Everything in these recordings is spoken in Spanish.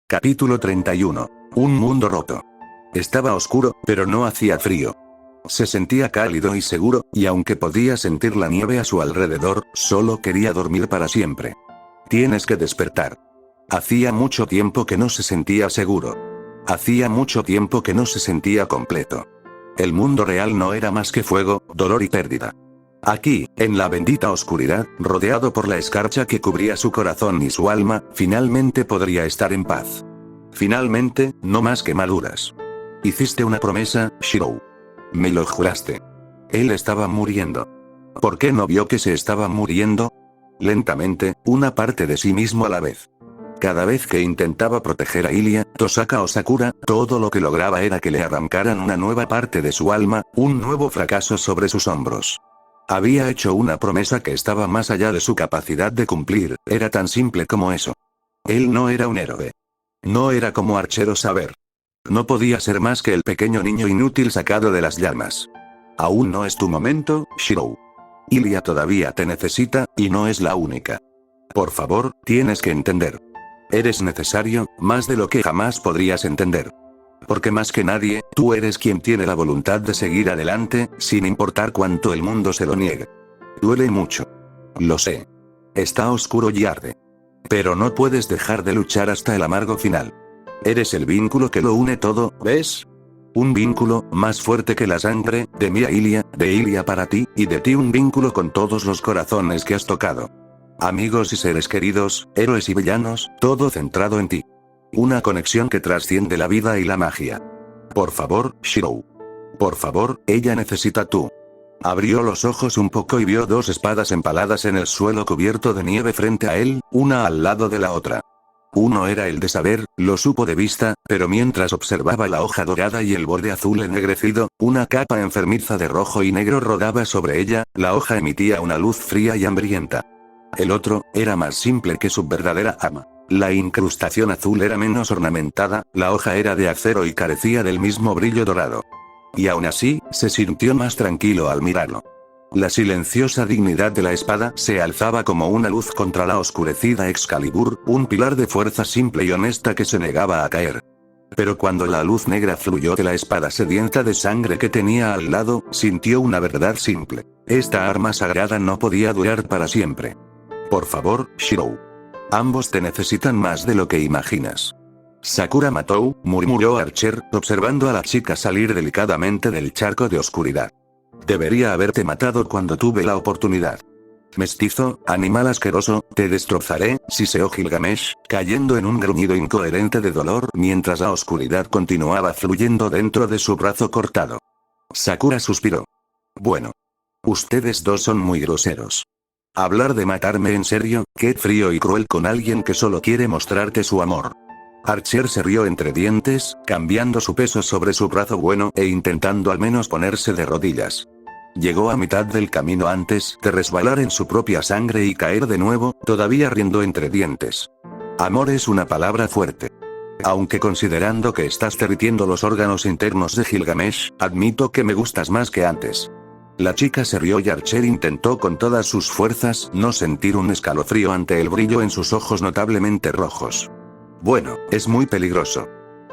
Capítulo 31. Un mundo roto. Estaba oscuro, pero no hacía frío. Se sentía cálido y seguro, y aunque podía sentir la nieve a su alrededor, solo quería dormir para siempre. Tienes que despertar. Hacía mucho tiempo que no se sentía seguro. Hacía mucho tiempo que no se sentía completo. El mundo real no era más que fuego, dolor y pérdida. Aquí, en la bendita oscuridad, rodeado por la escarcha que cubría su corazón y su alma, finalmente podría estar en paz. Finalmente, no más quemaduras. Hiciste una promesa, Shirou. Me lo juraste. Él estaba muriendo. ¿Por qué no vio que se estaba muriendo? Lentamente, una parte de sí mismo a la vez. Cada vez que intentaba proteger a Ilia, Tosaka o Sakura, todo lo que lograba era que le arrancaran una nueva parte de su alma, un nuevo fracaso sobre sus hombros. Había hecho una promesa que estaba más allá de su capacidad de cumplir, era tan simple como eso. Él no era un héroe. No era como Archero Saber. No podía ser más que el pequeño niño inútil sacado de las llamas. Aún no es tu momento, Shirou. Ilia todavía te necesita, y no es la única. Por favor, tienes que entender. Eres necesario, más de lo que jamás podrías entender. Porque más que nadie, tú eres quien tiene la voluntad de seguir adelante, sin importar cuánto el mundo se lo niegue. Duele mucho. Lo sé. Está oscuro y arde. Pero no puedes dejar de luchar hasta el amargo final. Eres el vínculo que lo une todo, ¿ves? Un vínculo, más fuerte que la sangre, de mí a Ilia, de Ilia para ti, y de ti un vínculo con todos los corazones que has tocado. Amigos y seres queridos, héroes y villanos, todo centrado en ti. Una conexión que trasciende la vida y la magia. Por favor, Shirou. Por favor, ella necesita tú. Abrió los ojos un poco y vio dos espadas empaladas en el suelo cubierto de nieve frente a él, una al lado de la otra. Uno era el de saber, lo supo de vista, pero mientras observaba la hoja dorada y el borde azul ennegrecido, una capa enfermiza de rojo y negro rodaba sobre ella, la hoja emitía una luz fría y hambrienta. El otro, era más simple que su verdadera ama. La incrustación azul era menos ornamentada, la hoja era de acero y carecía del mismo brillo dorado. Y aún así, se sintió más tranquilo al mirarlo. La silenciosa dignidad de la espada se alzaba como una luz contra la oscurecida Excalibur, un pilar de fuerza simple y honesta que se negaba a caer. Pero cuando la luz negra fluyó de la espada sedienta de sangre que tenía al lado, sintió una verdad simple. Esta arma sagrada no podía durar para siempre. Por favor, Shirou. Ambos te necesitan más de lo que imaginas. Sakura Matou, murmuró Archer, observando a la chica salir delicadamente del charco de oscuridad. Debería haberte matado cuando tuve la oportunidad. Mestizo, animal asqueroso, te destrozaré, siseó Gilgamesh, cayendo en un gruñido incoherente de dolor mientras la oscuridad continuaba fluyendo dentro de su brazo cortado. Sakura suspiró. Bueno. Ustedes dos son muy groseros. Hablar de matarme en serio, qué frío y cruel con alguien que solo quiere mostrarte su amor. Archer se rió entre dientes, cambiando su peso sobre su brazo bueno e intentando al menos ponerse de rodillas. Llegó a mitad del camino antes de resbalar en su propia sangre y caer de nuevo, todavía riendo entre dientes. Amor es una palabra fuerte. Aunque considerando que estás derritiendo los órganos internos de Gilgamesh, admito que me gustas más que antes. La chica se rió y Archer intentó con todas sus fuerzas no sentir un escalofrío ante el brillo en sus ojos notablemente rojos. Bueno, es muy peligroso.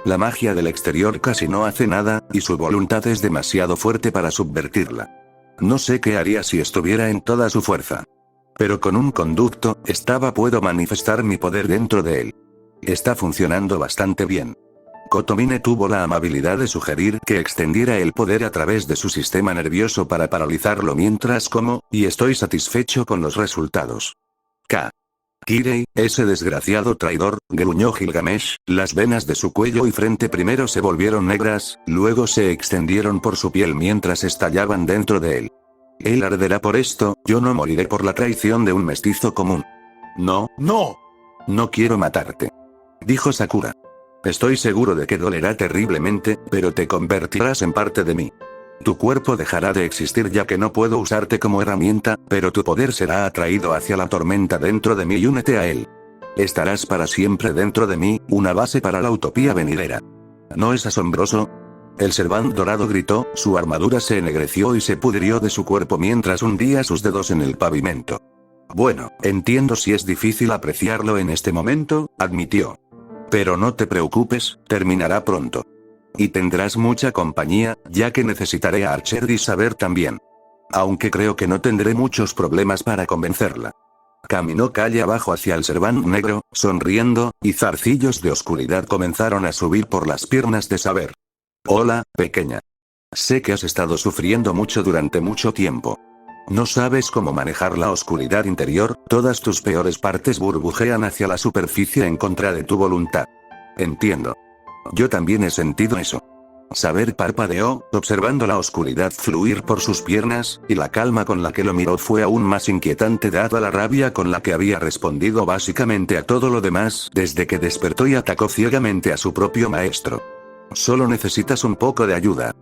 La magia del exterior casi no hace nada, y su voluntad es demasiado fuerte para subvertirla. No sé qué haría si estuviera en toda su fuerza. Pero con un conducto, puedo manifestar mi poder dentro de él. Está funcionando bastante bien. Kotomine tuvo la amabilidad de sugerir que extendiera el poder a través de su sistema nervioso para paralizarlo mientras como, y estoy satisfecho con los resultados. K. Kirei, ese desgraciado traidor, gruñó Gilgamesh, las venas de su cuello y frente primero se volvieron negras, luego se extendieron por su piel mientras estallaban dentro de él. Él arderá por esto, yo no moriré por la traición de un mestizo común. No, no. No quiero matarte. Dijo Sakura. Estoy seguro de que dolerá terriblemente, pero te convertirás en parte de mí. Tu cuerpo dejará de existir ya que no puedo usarte como herramienta, pero tu poder será atraído hacia la tormenta dentro de mí y únete a él. Estarás para siempre dentro de mí, una base para la utopía venidera. ¿No es asombroso? El Servant dorado gritó, su armadura se ennegreció y se pudrió de su cuerpo mientras hundía sus dedos en el pavimento. Bueno, entiendo si es difícil apreciarlo en este momento, admitió. Pero no te preocupes, terminará pronto. Y tendrás mucha compañía, ya que necesitaré a Archer y saber también. Aunque creo que no tendré muchos problemas para convencerla. Caminó calle abajo hacia el Servant negro, sonriendo, y zarcillos de oscuridad comenzaron a subir por las piernas de Saber. Hola, pequeña. Sé que has estado sufriendo mucho durante mucho tiempo. No sabes cómo manejar la oscuridad interior, todas tus peores partes burbujean hacia la superficie en contra de tu voluntad. Entiendo. Yo también he sentido eso. Saber parpadeó, observando la oscuridad fluir por sus piernas, y la calma con la que lo miró fue aún más inquietante dada la rabia con la que había respondido básicamente a todo lo demás desde que despertó y atacó ciegamente a su propio maestro. Solo necesitas un poco de ayuda.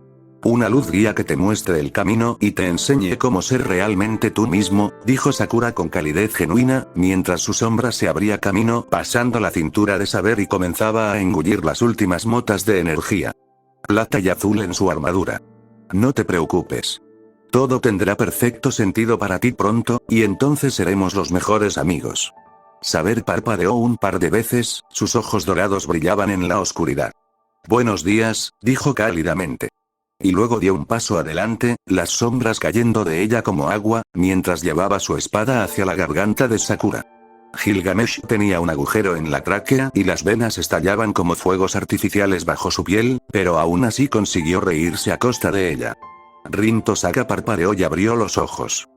Una luz guía que te muestre el camino y te enseñe cómo ser realmente tú mismo, dijo Sakura con calidez genuina, mientras su sombra se abría camino pasando la cintura de Saber y comenzaba a engullir las últimas motas de energía. Plata y azul en su armadura. No te preocupes. Todo tendrá perfecto sentido para ti pronto, y entonces seremos los mejores amigos. Saber parpadeó un par de veces, sus ojos dorados brillaban en la oscuridad. Buenos días, dijo cálidamente. Y luego dio un paso adelante, las sombras cayendo de ella como agua, mientras llevaba su espada hacia la garganta de Sakura. Gilgamesh tenía un agujero en la tráquea y las venas estallaban como fuegos artificiales bajo su piel, pero aún así consiguió reírse a costa de ella. Rin Tosaka parpadeó y abrió los ojos.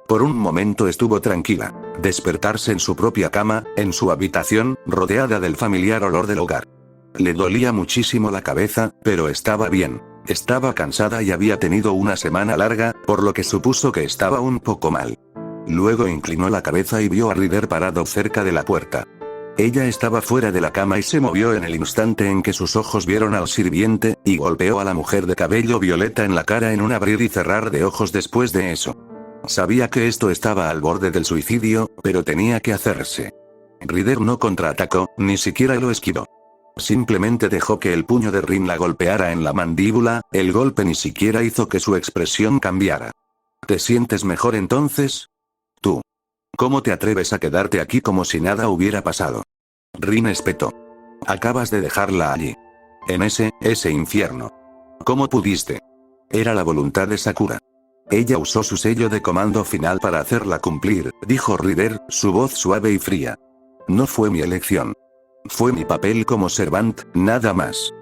Por un momento estuvo tranquila. Despertarse en su propia cama, en su habitación, rodeada del familiar olor del hogar. Le dolía muchísimo la cabeza, pero estaba bien. Estaba cansada y había tenido una semana larga, por lo que supuso que estaba un poco mal. Luego inclinó la cabeza y vio a Ryder parado cerca de la puerta. Ella estaba fuera de la cama y se movió en el instante en que sus ojos vieron al sirviente, y golpeó a la mujer de cabello violeta en la cara en un abrir y cerrar de ojos después de eso. Sabía que esto estaba al borde del suicidio, pero tenía que hacerse. Ryder no contraatacó, ni siquiera lo esquivó. Simplemente dejó que el puño de Rin la golpeara en la mandíbula, el golpe ni siquiera hizo que su expresión cambiara. ¿Te sientes mejor entonces? Tú. ¿Cómo te atreves a quedarte aquí como si nada hubiera pasado? Rin espetó. Acabas de dejarla allí. En ese infierno. ¿Cómo pudiste? Era la voluntad de Sakura. Ella usó su sello de comando final para hacerla cumplir, dijo Ryder, su voz suave y fría. No fue mi elección. Fue mi papel como Servant, nada más.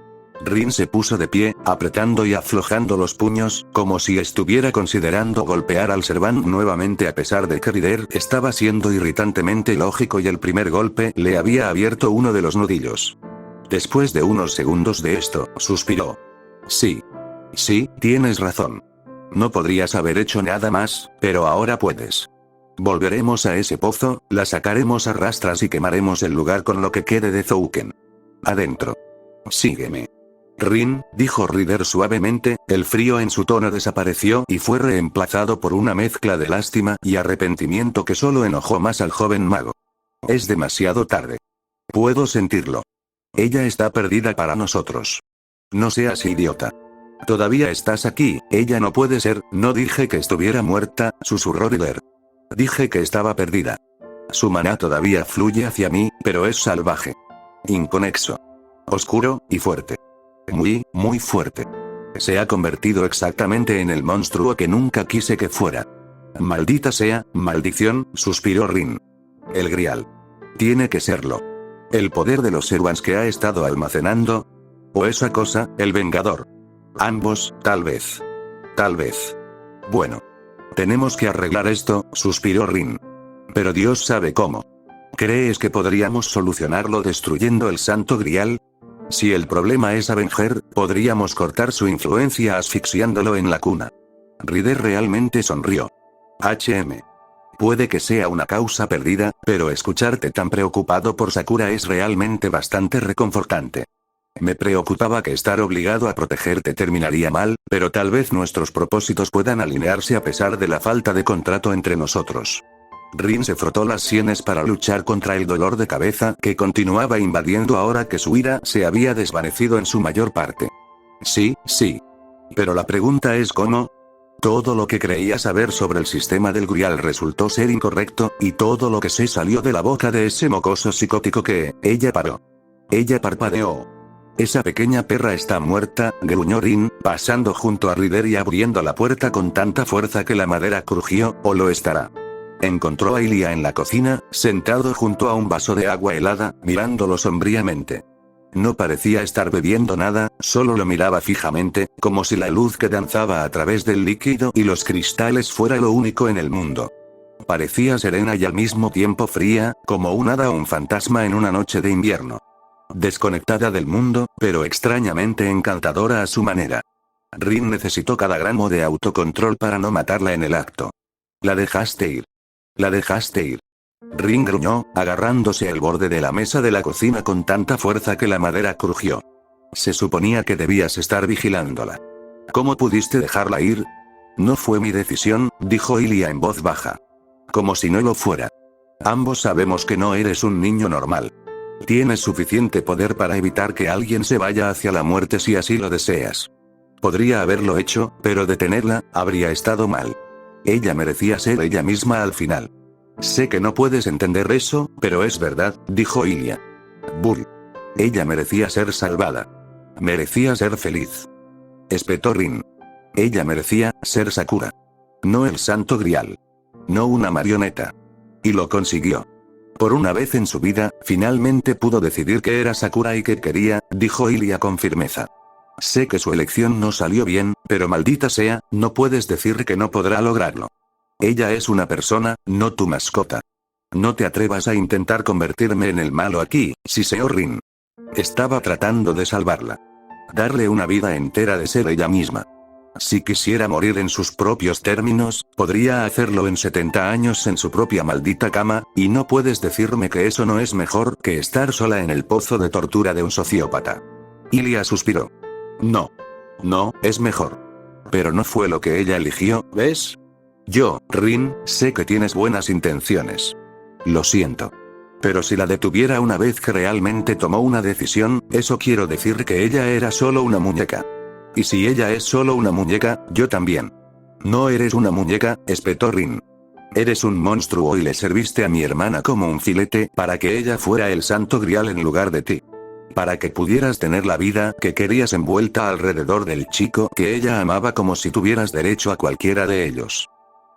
Rin se puso de pie, apretando y aflojando los puños, como si estuviera considerando golpear al Servant nuevamente a pesar de que Ryder estaba siendo irritantemente lógico y el primer golpe le había abierto uno de los nudillos. Después de unos segundos de esto, suspiró. Sí. Sí, tienes razón. No podrías haber hecho nada más, pero ahora puedes. Volveremos a ese pozo, la sacaremos a rastras y quemaremos el lugar con lo que quede de Zouken. Adentro. Sígueme. Rin, dijo Ryder suavemente, el frío en su tono desapareció y fue reemplazado por una mezcla de lástima y arrepentimiento que solo enojó más al joven mago. Es demasiado tarde. Puedo sentirlo. Ella está perdida para nosotros. No seas idiota. Todavía estás aquí, ella no puede ser, no dije que estuviera muerta, susurró Ryder. Dije que estaba perdida. Su maná todavía fluye hacia mí, pero es salvaje. Inconexo. Oscuro, y fuerte. Muy, muy fuerte. Se ha convertido exactamente en el monstruo que nunca quise que fuera. Maldita sea, maldición, suspiró Rin. El Grial. Tiene que serlo. El poder de los Servants que ha estado almacenando. O esa cosa, el Vengador. Ambos, tal vez. Tal vez. Bueno. Tenemos que arreglar esto, suspiró Rin. Pero Dios sabe cómo. ¿Crees que podríamos solucionarlo destruyendo el Santo Grial? Si el problema es Avenger, podríamos cortar su influencia asfixiándolo en la cuna. Ryder realmente sonrió. Puede que sea una causa perdida, pero escucharte tan preocupado por Sakura es realmente bastante reconfortante. Me preocupaba que estar obligado a protegerte terminaría mal, pero tal vez nuestros propósitos puedan alinearse a pesar de la falta de contrato entre nosotros. Rin se frotó las sienes para luchar contra el dolor de cabeza que continuaba invadiendo ahora que su ira se había desvanecido en su mayor parte. Sí, sí. Pero la pregunta es ¿cómo? Todo lo que creía saber sobre el sistema del Grial resultó ser incorrecto, y todo lo que sé salió de la boca de ese mocoso psicótico que, ella paró. Ella parpadeó. Esa pequeña perra está muerta, gruñó Rin, pasando junto a Ryder y abriendo la puerta con tanta fuerza que la madera crujió, o lo estará. Encontró a Ilia en la cocina, sentado junto a un vaso de agua helada, mirándolo sombríamente. No parecía estar bebiendo nada, solo lo miraba fijamente, como si la luz que danzaba a través del líquido y los cristales fuera lo único en el mundo. Parecía serena y al mismo tiempo fría, como un hada o un fantasma en una noche de invierno. Desconectada del mundo, pero extrañamente encantadora a su manera. Rin necesitó cada gramo de autocontrol para no matarla en el acto. La dejaste ir. La dejaste ir. Rin gruñó, agarrándose al borde de la mesa de la cocina con tanta fuerza que la madera crujió. Se suponía que debías estar vigilándola. ¿Cómo pudiste dejarla ir? No fue mi decisión, dijo Ilia en voz baja. Como si no lo fuera. Ambos sabemos que no eres un niño normal. Tienes suficiente poder para evitar que alguien se vaya hacia la muerte si así lo deseas. Podría haberlo hecho, pero detenerla, habría estado mal. Ella merecía ser ella misma al final. Sé que no puedes entender eso, pero es verdad, dijo Ilia. Bull. Ella merecía ser salvada. Merecía ser feliz. Espetó Rin. Ella merecía ser Sakura. No el Santo Grial. No una marioneta. Y lo consiguió. Por una vez en su vida, finalmente pudo decidir que era Sakura y que quería, dijo Ilia con firmeza. Sé que su elección no salió bien, pero maldita sea, no puedes decir que no podrá lograrlo. Ella es una persona, no tu mascota. No te atrevas a intentar convertirme en el malo aquí, siseó Rin. Estaba tratando de salvarla. Darle una vida entera de ser ella misma. Si quisiera morir en sus propios términos, podría hacerlo en 70 años en su propia maldita cama, y no puedes decirme que eso no es mejor que estar sola en el pozo de tortura de un sociópata. Ilia suspiró. No. No, es mejor. Pero no fue lo que ella eligió, ¿ves? Yo, Rin, sé que tienes buenas intenciones. Lo siento. Pero si la detuviera una vez que realmente tomó una decisión, eso quiero decir que ella era solo una muñeca. Y si ella es solo una muñeca, yo también. No eres una muñeca, espetó Rin. Eres un monstruo y le serviste a mi hermana como un filete para que ella fuera el Santo Grial en lugar de ti. Para que pudieras tener la vida que querías envuelta alrededor del chico que ella amaba como si tuvieras derecho a cualquiera de ellos.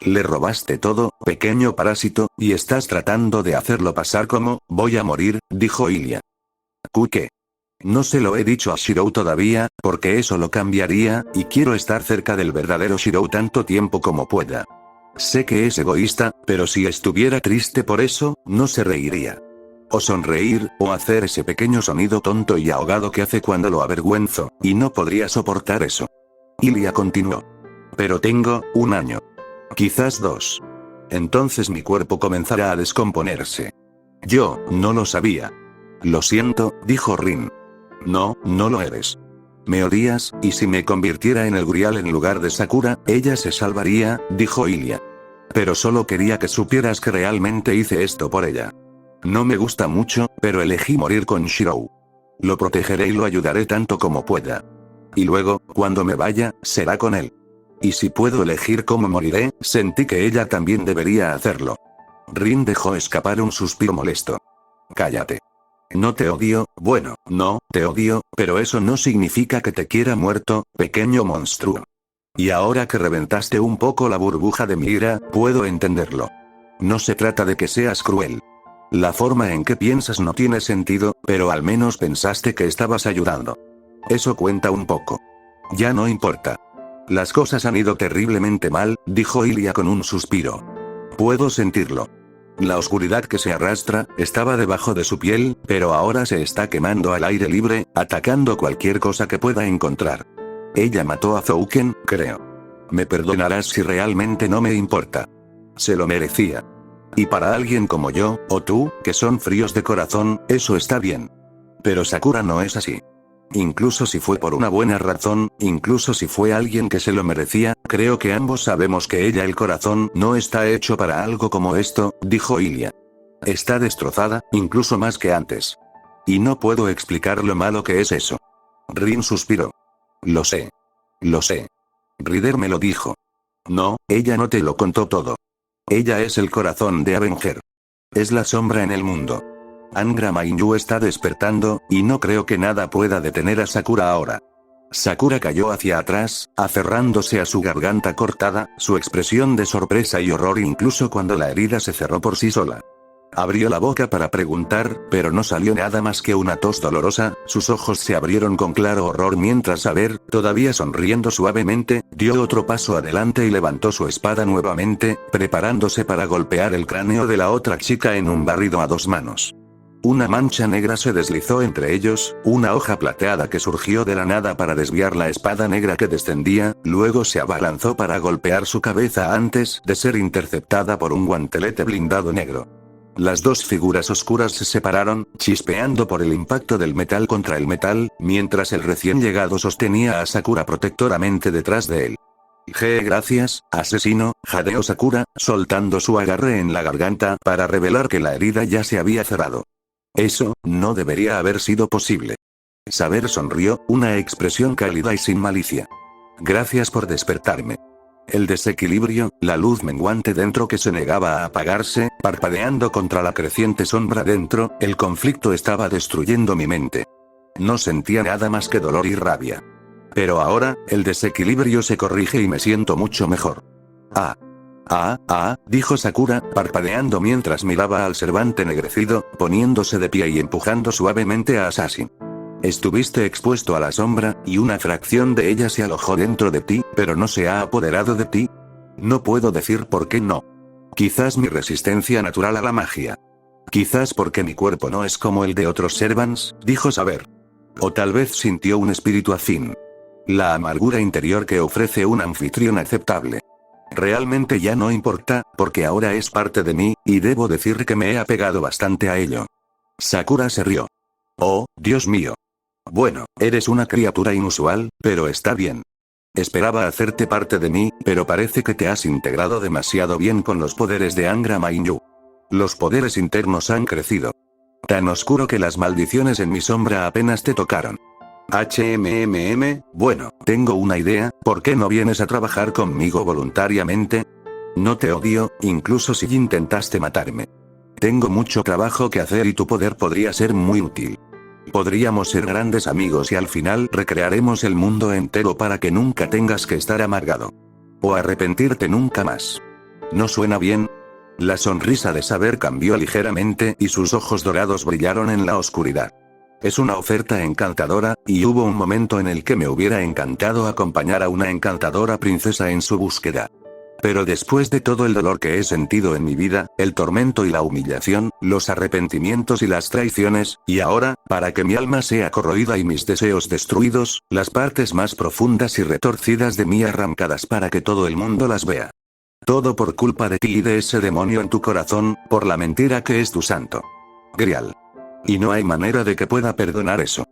Le robaste todo, pequeño parásito, y estás tratando de hacerlo pasar como, voy a morir, dijo Ilia. ¿Qué? No se lo he dicho a Shirou todavía, porque eso lo cambiaría, y quiero estar cerca del verdadero Shirou tanto tiempo como pueda. Sé que es egoísta, pero si estuviera triste por eso, no se reiría. O sonreír, o hacer ese pequeño sonido tonto y ahogado que hace cuando lo avergüenzo, y no podría soportar eso. Ilia continuó. Pero tengo, 1 año. Quizás 2. Entonces mi cuerpo comenzará a descomponerse. Yo, no lo sabía. Lo siento, dijo Rin. No, no lo eres. Me odias, y si me convirtiera en el Grial en lugar de Sakura, ella se salvaría, dijo Ilia. Pero solo quería que supieras que realmente hice esto por ella. No me gusta mucho, pero elegí morir con Shirou. Lo protegeré y lo ayudaré tanto como pueda. Y luego, cuando me vaya, será con él. Y si puedo elegir cómo moriré, sentí que ella también debería hacerlo. Rin dejó escapar un suspiro molesto. Cállate. No te odio, bueno, no, te odio, pero eso no significa que te quiera muerto, pequeño monstruo. Y ahora que reventaste un poco la burbuja de mi ira, puedo entenderlo. No se trata de que seas cruel. La forma en que piensas no tiene sentido, pero al menos pensaste que estabas ayudando. Eso cuenta un poco. Ya no importa. Las cosas han ido terriblemente mal, dijo Ilia con un suspiro. Puedo sentirlo. La oscuridad que se arrastra, estaba debajo de su piel, pero ahora se está quemando al aire libre, atacando cualquier cosa que pueda encontrar. Ella mató a Zouken, creo. Me perdonarás si realmente no me importa. Se lo merecía. Y para alguien como yo, o tú, que son fríos de corazón, eso está bien. Pero Sakura no es así. Incluso si fue por una buena razón, incluso si fue alguien que se lo merecía, creo que ambos sabemos que ella el corazón no está hecho para algo como esto, dijo Ilia. Está destrozada, incluso más que antes. Y no puedo explicar lo malo que es eso. Rin suspiró. Lo sé. Lo sé. Ryder me lo dijo. No, ella no te lo contó todo. Ella es el corazón de Avenger. Es la sombra en el mundo. Angra Mainyu está despertando, y no creo que nada pueda detener a Sakura ahora. Sakura cayó hacia atrás, aferrándose a su garganta cortada, su expresión de sorpresa y horror incluso cuando la herida se cerró por sí sola. Abrió la boca para preguntar, pero no salió nada más que una tos dolorosa, sus ojos se abrieron con claro horror mientras Saber, todavía sonriendo suavemente, dio otro paso adelante y levantó su espada nuevamente, preparándose para golpear el cráneo de la otra chica en un barrido a dos manos. Una mancha negra se deslizó entre ellos, una hoja plateada que surgió de la nada para desviar la espada negra que descendía, luego se abalanzó para golpear su cabeza antes de ser interceptada por un guantelete blindado negro. Las dos figuras oscuras se separaron, chispeando por el impacto del metal contra el metal, mientras el recién llegado sostenía a Sakura protectoramente detrás de él. Gracias, asesino, jadeó Sakura, soltando su agarre en la garganta para revelar que la herida ya se había cerrado. Eso no debería haber sido posible. Saber sonrió, una expresión cálida y sin malicia. Gracias por despertarme. El desequilibrio, la luz menguante dentro que se negaba a apagarse, parpadeando contra la creciente sombra dentro, el conflicto estaba destruyendo mi mente. No sentía nada más que dolor y rabia. Pero ahora, el desequilibrio se corrige y me siento mucho mejor. Dijo Sakura, parpadeando mientras miraba al Cervante ennegrecido, poniéndose de pie y empujando suavemente a Assassin. Estuviste expuesto a la sombra, y una fracción de ella se alojó dentro de ti, pero no se ha apoderado de ti. No puedo decir por qué no. Quizás mi resistencia natural a la magia. Quizás porque mi cuerpo no es como el de otros Servants, dijo Saber. O tal vez sintió un espíritu afín. La amargura interior que ofrece un anfitrión aceptable. Realmente ya no importa, porque ahora es parte de mí, y debo decir que me he apegado bastante a ello. Sakura se rió. Oh, Dios mío. Bueno, eres una criatura inusual, pero está bien. Esperaba hacerte parte de mí, pero parece que te has integrado demasiado bien con los poderes de Angra Mainyu. Los poderes internos han crecido. Tan oscuro que las maldiciones en mi sombra apenas te tocaron. Bueno, tengo una idea, ¿por qué no vienes a trabajar conmigo voluntariamente? No te odio, incluso si intentaste matarme. Tengo mucho trabajo que hacer y tu poder podría ser muy útil. Podríamos ser grandes amigos y al final recrearemos el mundo entero para que nunca tengas que estar amargado. O arrepentirte nunca más. ¿No suena bien? La sonrisa de Saber cambió ligeramente y sus ojos dorados brillaron en la oscuridad. Es una oferta encantadora, y hubo un momento en el que me hubiera encantado acompañar a una encantadora princesa en su búsqueda. Pero después de todo el dolor que he sentido en mi vida, el tormento y la humillación, los arrepentimientos y las traiciones, y ahora, para que mi alma sea corroída y mis deseos destruidos, las partes más profundas y retorcidas de mí arrancadas para que todo el mundo las vea. Todo por culpa de ti y de ese demonio en tu corazón, por la mentira que es tu santo Grial. Y no hay manera de que pueda perdonar eso.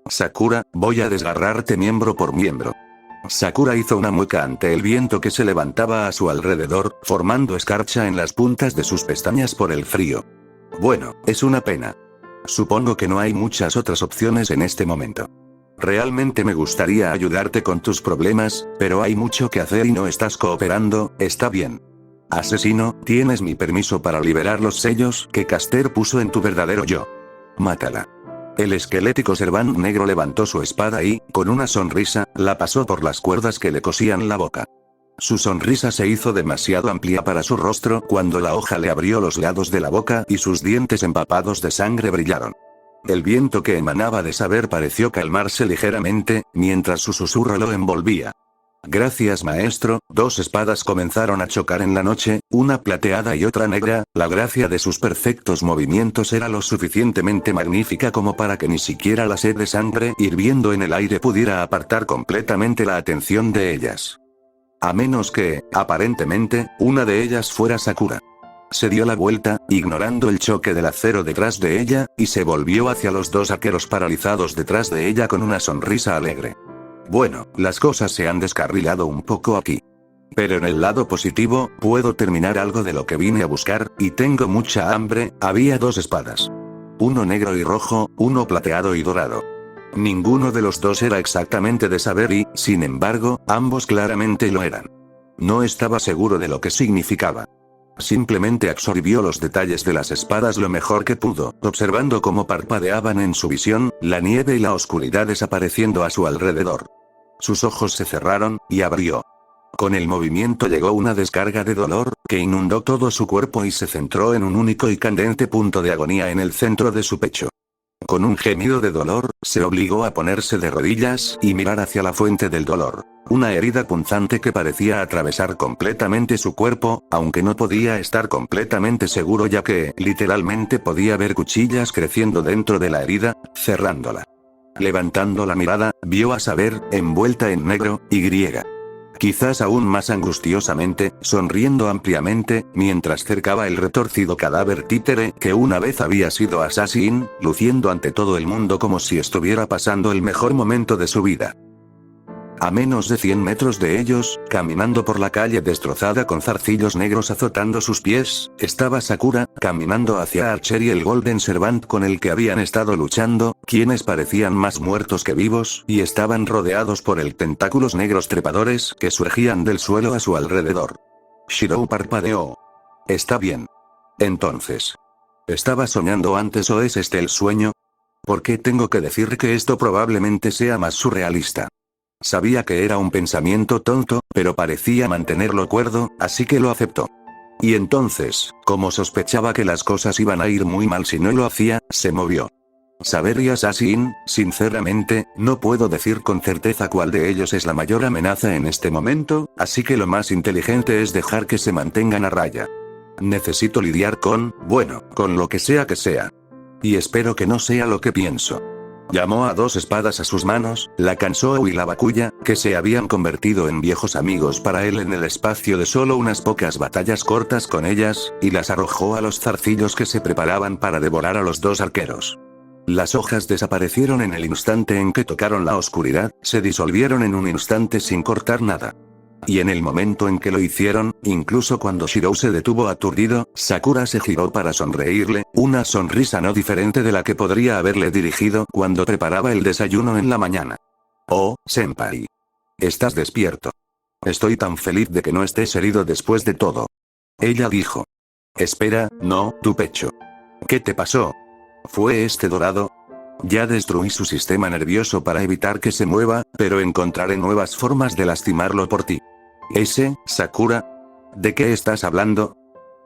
Sakura, voy a desgarrarte miembro por miembro. Sakura hizo una mueca ante el viento que se levantaba a su alrededor, formando escarcha en las puntas de sus pestañas por el frío. Bueno, es una pena. Supongo que no hay muchas otras opciones en este momento. Realmente me gustaría ayudarte con tus problemas, pero hay mucho que hacer y no estás cooperando, está bien. Asesino, tienes mi permiso para liberar los sellos que Caster puso en tu verdadero yo. Mátala. El esquelético Servant negro levantó su espada y, con una sonrisa, la pasó por las cuerdas que le cosían la boca. Su sonrisa se hizo demasiado amplia para su rostro cuando la hoja le abrió los lados de la boca y sus dientes empapados de sangre brillaron. El viento que emanaba de Saber pareció calmarse ligeramente, mientras su susurro lo envolvía. Gracias maestro, dos espadas comenzaron a chocar en la noche, una plateada y otra negra, la gracia de sus perfectos movimientos era lo suficientemente magnífica como para que ni siquiera la sed de sangre hirviendo en el aire pudiera apartar completamente la atención de ellas. A menos que, aparentemente, una de ellas fuera Sakura. Se dio la vuelta, ignorando el choque del acero detrás de ella, y se volvió hacia los dos arqueros paralizados detrás de ella con una sonrisa alegre. Bueno, las cosas se han descarrilado un poco aquí. Pero en el lado positivo, puedo terminar algo de lo que vine a buscar, y tengo mucha hambre. Había dos espadas. Uno negro y rojo, uno plateado y dorado. Ninguno de los dos era exactamente de Saber y, sin embargo, ambos claramente lo eran. No estaba seguro de lo que significaba. Simplemente absorbió los detalles de las espadas lo mejor que pudo, observando cómo parpadeaban en su visión, la nieve y la oscuridad desapareciendo a su alrededor. Sus ojos se cerraron, y abrió. Con el movimiento llegó una descarga de dolor, que inundó todo su cuerpo y se centró en un único y candente punto de agonía en el centro de su pecho. Con un gemido de dolor, se obligó a ponerse de rodillas y mirar hacia la fuente del dolor. Una herida punzante que parecía atravesar completamente su cuerpo, aunque no podía estar completamente seguro ya que, literalmente podía ver cuchillas creciendo dentro de la herida, cerrándola. Levantando la mirada, vio a Saber, envuelta en negro, y griega. Quizás aún más angustiosamente, sonriendo ampliamente, mientras cercaba el retorcido cadáver títere que una vez había sido Assassin, luciendo ante todo el mundo como si estuviera pasando el mejor momento de su vida. A menos de 100 metros de ellos, caminando por la calle destrozada con zarcillos negros azotando sus pies, estaba Sakura, caminando hacia Archer y el Golden Servant con el que habían estado luchando, quienes parecían más muertos que vivos, y estaban rodeados por el tentáculos negros trepadores que surgían del suelo a su alrededor. Shirou parpadeó. Está bien. Entonces. ¿Estaba soñando antes o es este el sueño? ¿Por qué tengo que decir que esto probablemente sea más surrealista? Sabía que era un pensamiento tonto, pero parecía mantenerlo cuerdo, así que lo aceptó. Y entonces, como sospechaba que las cosas iban a ir muy mal si no lo hacía, se movió. Saber y Assassin, sinceramente, no puedo decir con certeza cuál de ellos es la mayor amenaza en este momento, así que lo más inteligente es dejar que se mantengan a raya. Necesito lidiar con, bueno, con lo que sea que sea. Y espero que no sea lo que pienso. Llamó a 2 espadas a sus manos, la Kansou y la Bakuya, que se habían convertido en viejos amigos para él en el espacio de solo unas pocas batallas cortas con ellas, y las arrojó a los zarcillos que se preparaban para devorar a los 2 arqueros. Las hojas desaparecieron en el instante en que tocaron la oscuridad, se disolvieron en un instante sin cortar nada. Y en el momento en que lo hicieron, incluso cuando Shirou se detuvo aturdido, Sakura se giró para sonreírle, una sonrisa no diferente de la que podría haberle dirigido cuando preparaba el desayuno en la mañana. Oh, senpai. Estás despierto. Estoy tan feliz de que no estés herido después de todo. Ella dijo. Espera, no, tu pecho. ¿Qué te pasó? ¿Fue este dorado? Ya destruí su sistema nervioso para evitar que se mueva, pero encontraré nuevas formas de lastimarlo por ti. ¿Ese, Sakura? ¿De qué estás hablando?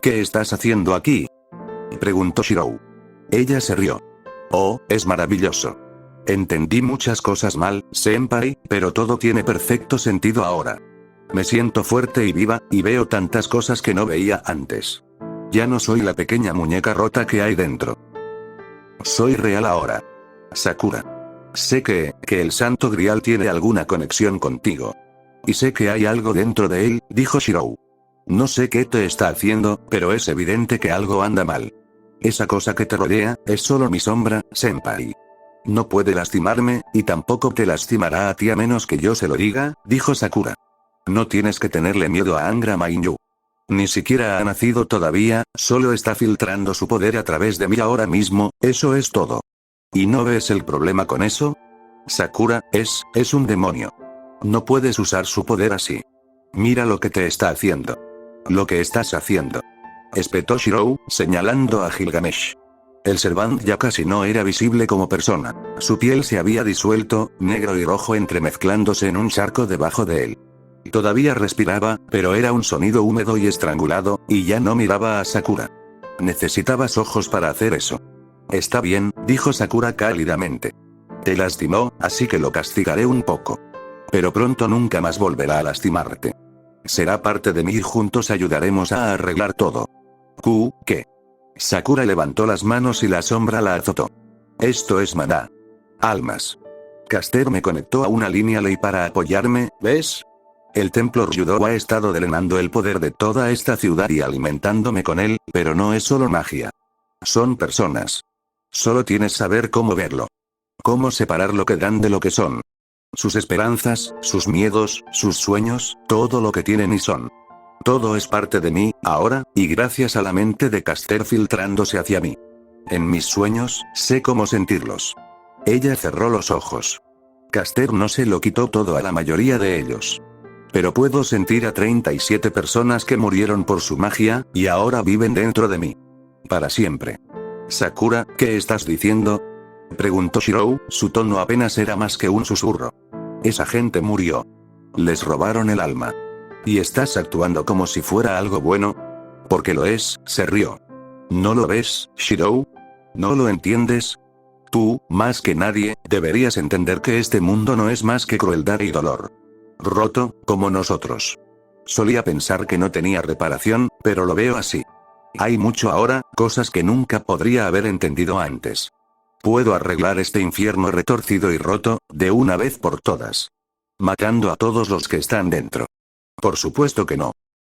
¿Qué estás haciendo aquí? Preguntó Shirou. Ella se rió. Oh, es maravilloso. Entendí muchas cosas mal, senpai, pero todo tiene perfecto sentido ahora. Me siento fuerte y viva, y veo tantas cosas que no veía antes. Ya no soy la pequeña muñeca rota que hay dentro. Soy real ahora. Sakura. Sé que el Santo Grial tiene alguna conexión contigo. Y sé que hay algo dentro de él, dijo Shirou. No sé qué te está haciendo, pero es evidente que algo anda mal. Esa cosa que te rodea, es solo mi sombra, senpai. No puede lastimarme, y tampoco te lastimará a ti a menos que yo se lo diga, dijo Sakura. No tienes que tenerle miedo a Angra Mainyu. Ni siquiera ha nacido todavía, solo está filtrando su poder a través de mí ahora mismo, eso es todo. ¿Y no ves el problema con eso? Sakura, es un demonio. No puedes usar su poder así. Mira lo que te está haciendo. Lo que estás haciendo. Espetó Shirou, señalando a Gilgamesh. El Servant ya casi no era visible como persona. Su piel se había disuelto, negro y rojo entremezclándose en un charco debajo de él. Todavía respiraba, pero era un sonido húmedo y estrangulado, y ya no miraba a Sakura. Necesitabas ojos para hacer eso. Está bien, dijo Sakura cálidamente. Te lastimó, así que lo castigaré un poco. Pero pronto nunca más volverá a lastimarte. Será parte de mí y juntos ayudaremos a arreglar todo. ¿Qué? Sakura levantó las manos y la sombra la azotó. Esto es maná. Almas. Caster me conectó a una línea ley para apoyarme, ¿ves? El templo Ryudo ha estado drenando el poder de toda esta ciudad y alimentándome con él, pero no es solo magia. Son personas. Solo tienes que saber cómo verlo. Cómo separar lo que dan de lo que son. Sus esperanzas, sus miedos, sus sueños, todo lo que tienen y son. Todo es parte de mí, ahora, y gracias a la mente de Caster filtrándose hacia mí. En mis sueños, sé cómo sentirlos. Ella cerró los ojos. Caster no se lo quitó todo a la mayoría de ellos. Pero puedo sentir a 37 personas que murieron por su magia, y ahora viven dentro de mí. Para siempre. Sakura, ¿qué estás diciendo? Preguntó Shirou, su tono apenas era más que un susurro. Esa gente murió. Les robaron el alma. ¿Y estás actuando como si fuera algo bueno? Porque lo es, se rió. ¿No lo ves, Shirou? ¿No lo entiendes? Tú, más que nadie, deberías entender que este mundo no es más que crueldad y dolor. Roto, como nosotros. Solía pensar que no tenía reparación, pero lo veo así. Hay mucho ahora, cosas que nunca podría haber entendido antes. Puedo arreglar este infierno retorcido y roto, de una vez por todas. Matando a todos los que están dentro. Por supuesto que no.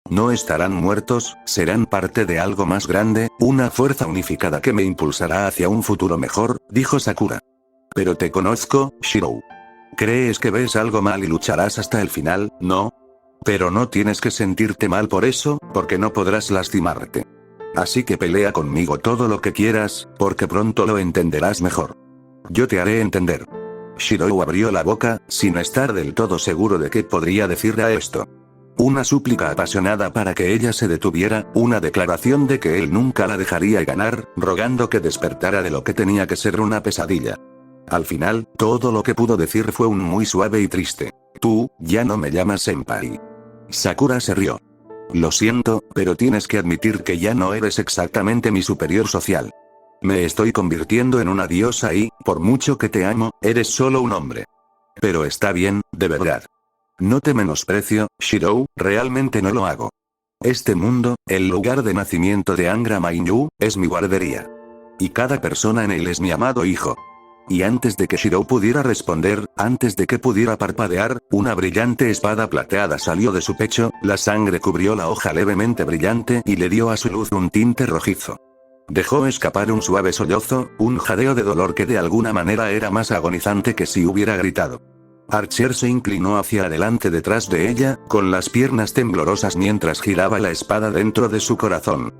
No estarán muertos, serán parte de algo más grande, una fuerza unificada que me impulsará hacia un futuro mejor, dijo Sakura. Pero te conozco, Shirou. ¿Crees que ves algo mal y lucharás hasta el final, no? Pero no tienes que sentirte mal por eso, porque no podrás lastimarte. Así que pelea conmigo todo lo que quieras, porque pronto lo entenderás mejor. Yo te haré entender. Shirou abrió la boca, sin estar del todo seguro de qué podría decirle a esto. Una súplica apasionada para que ella se detuviera, una declaración de que él nunca la dejaría ganar, rogando que despertara de lo que tenía que ser una pesadilla. Al final, todo lo que pudo decir fue un muy suave y triste. Tú, ya no me llamas senpai. Sakura se rió. Lo siento, pero tienes que admitir que ya no eres exactamente mi superior social. Me estoy convirtiendo en una diosa y, por mucho que te amo, eres solo un hombre. Pero está bien, de verdad. No te menosprecio, Shirou, realmente no lo hago. Este mundo, el lugar de nacimiento de Angra Mainyu, es mi guardería. Y cada persona en él es mi amado hijo. Y antes de que Shirou pudiera responder, antes de que pudiera parpadear, una brillante espada plateada salió de su pecho, la sangre cubrió la hoja levemente brillante y le dio a su luz un tinte rojizo. Dejó escapar un suave sollozo, un jadeo de dolor que de alguna manera era más agonizante que si hubiera gritado. Archer se inclinó hacia adelante detrás de ella, con las piernas temblorosas mientras giraba la espada dentro de su corazón.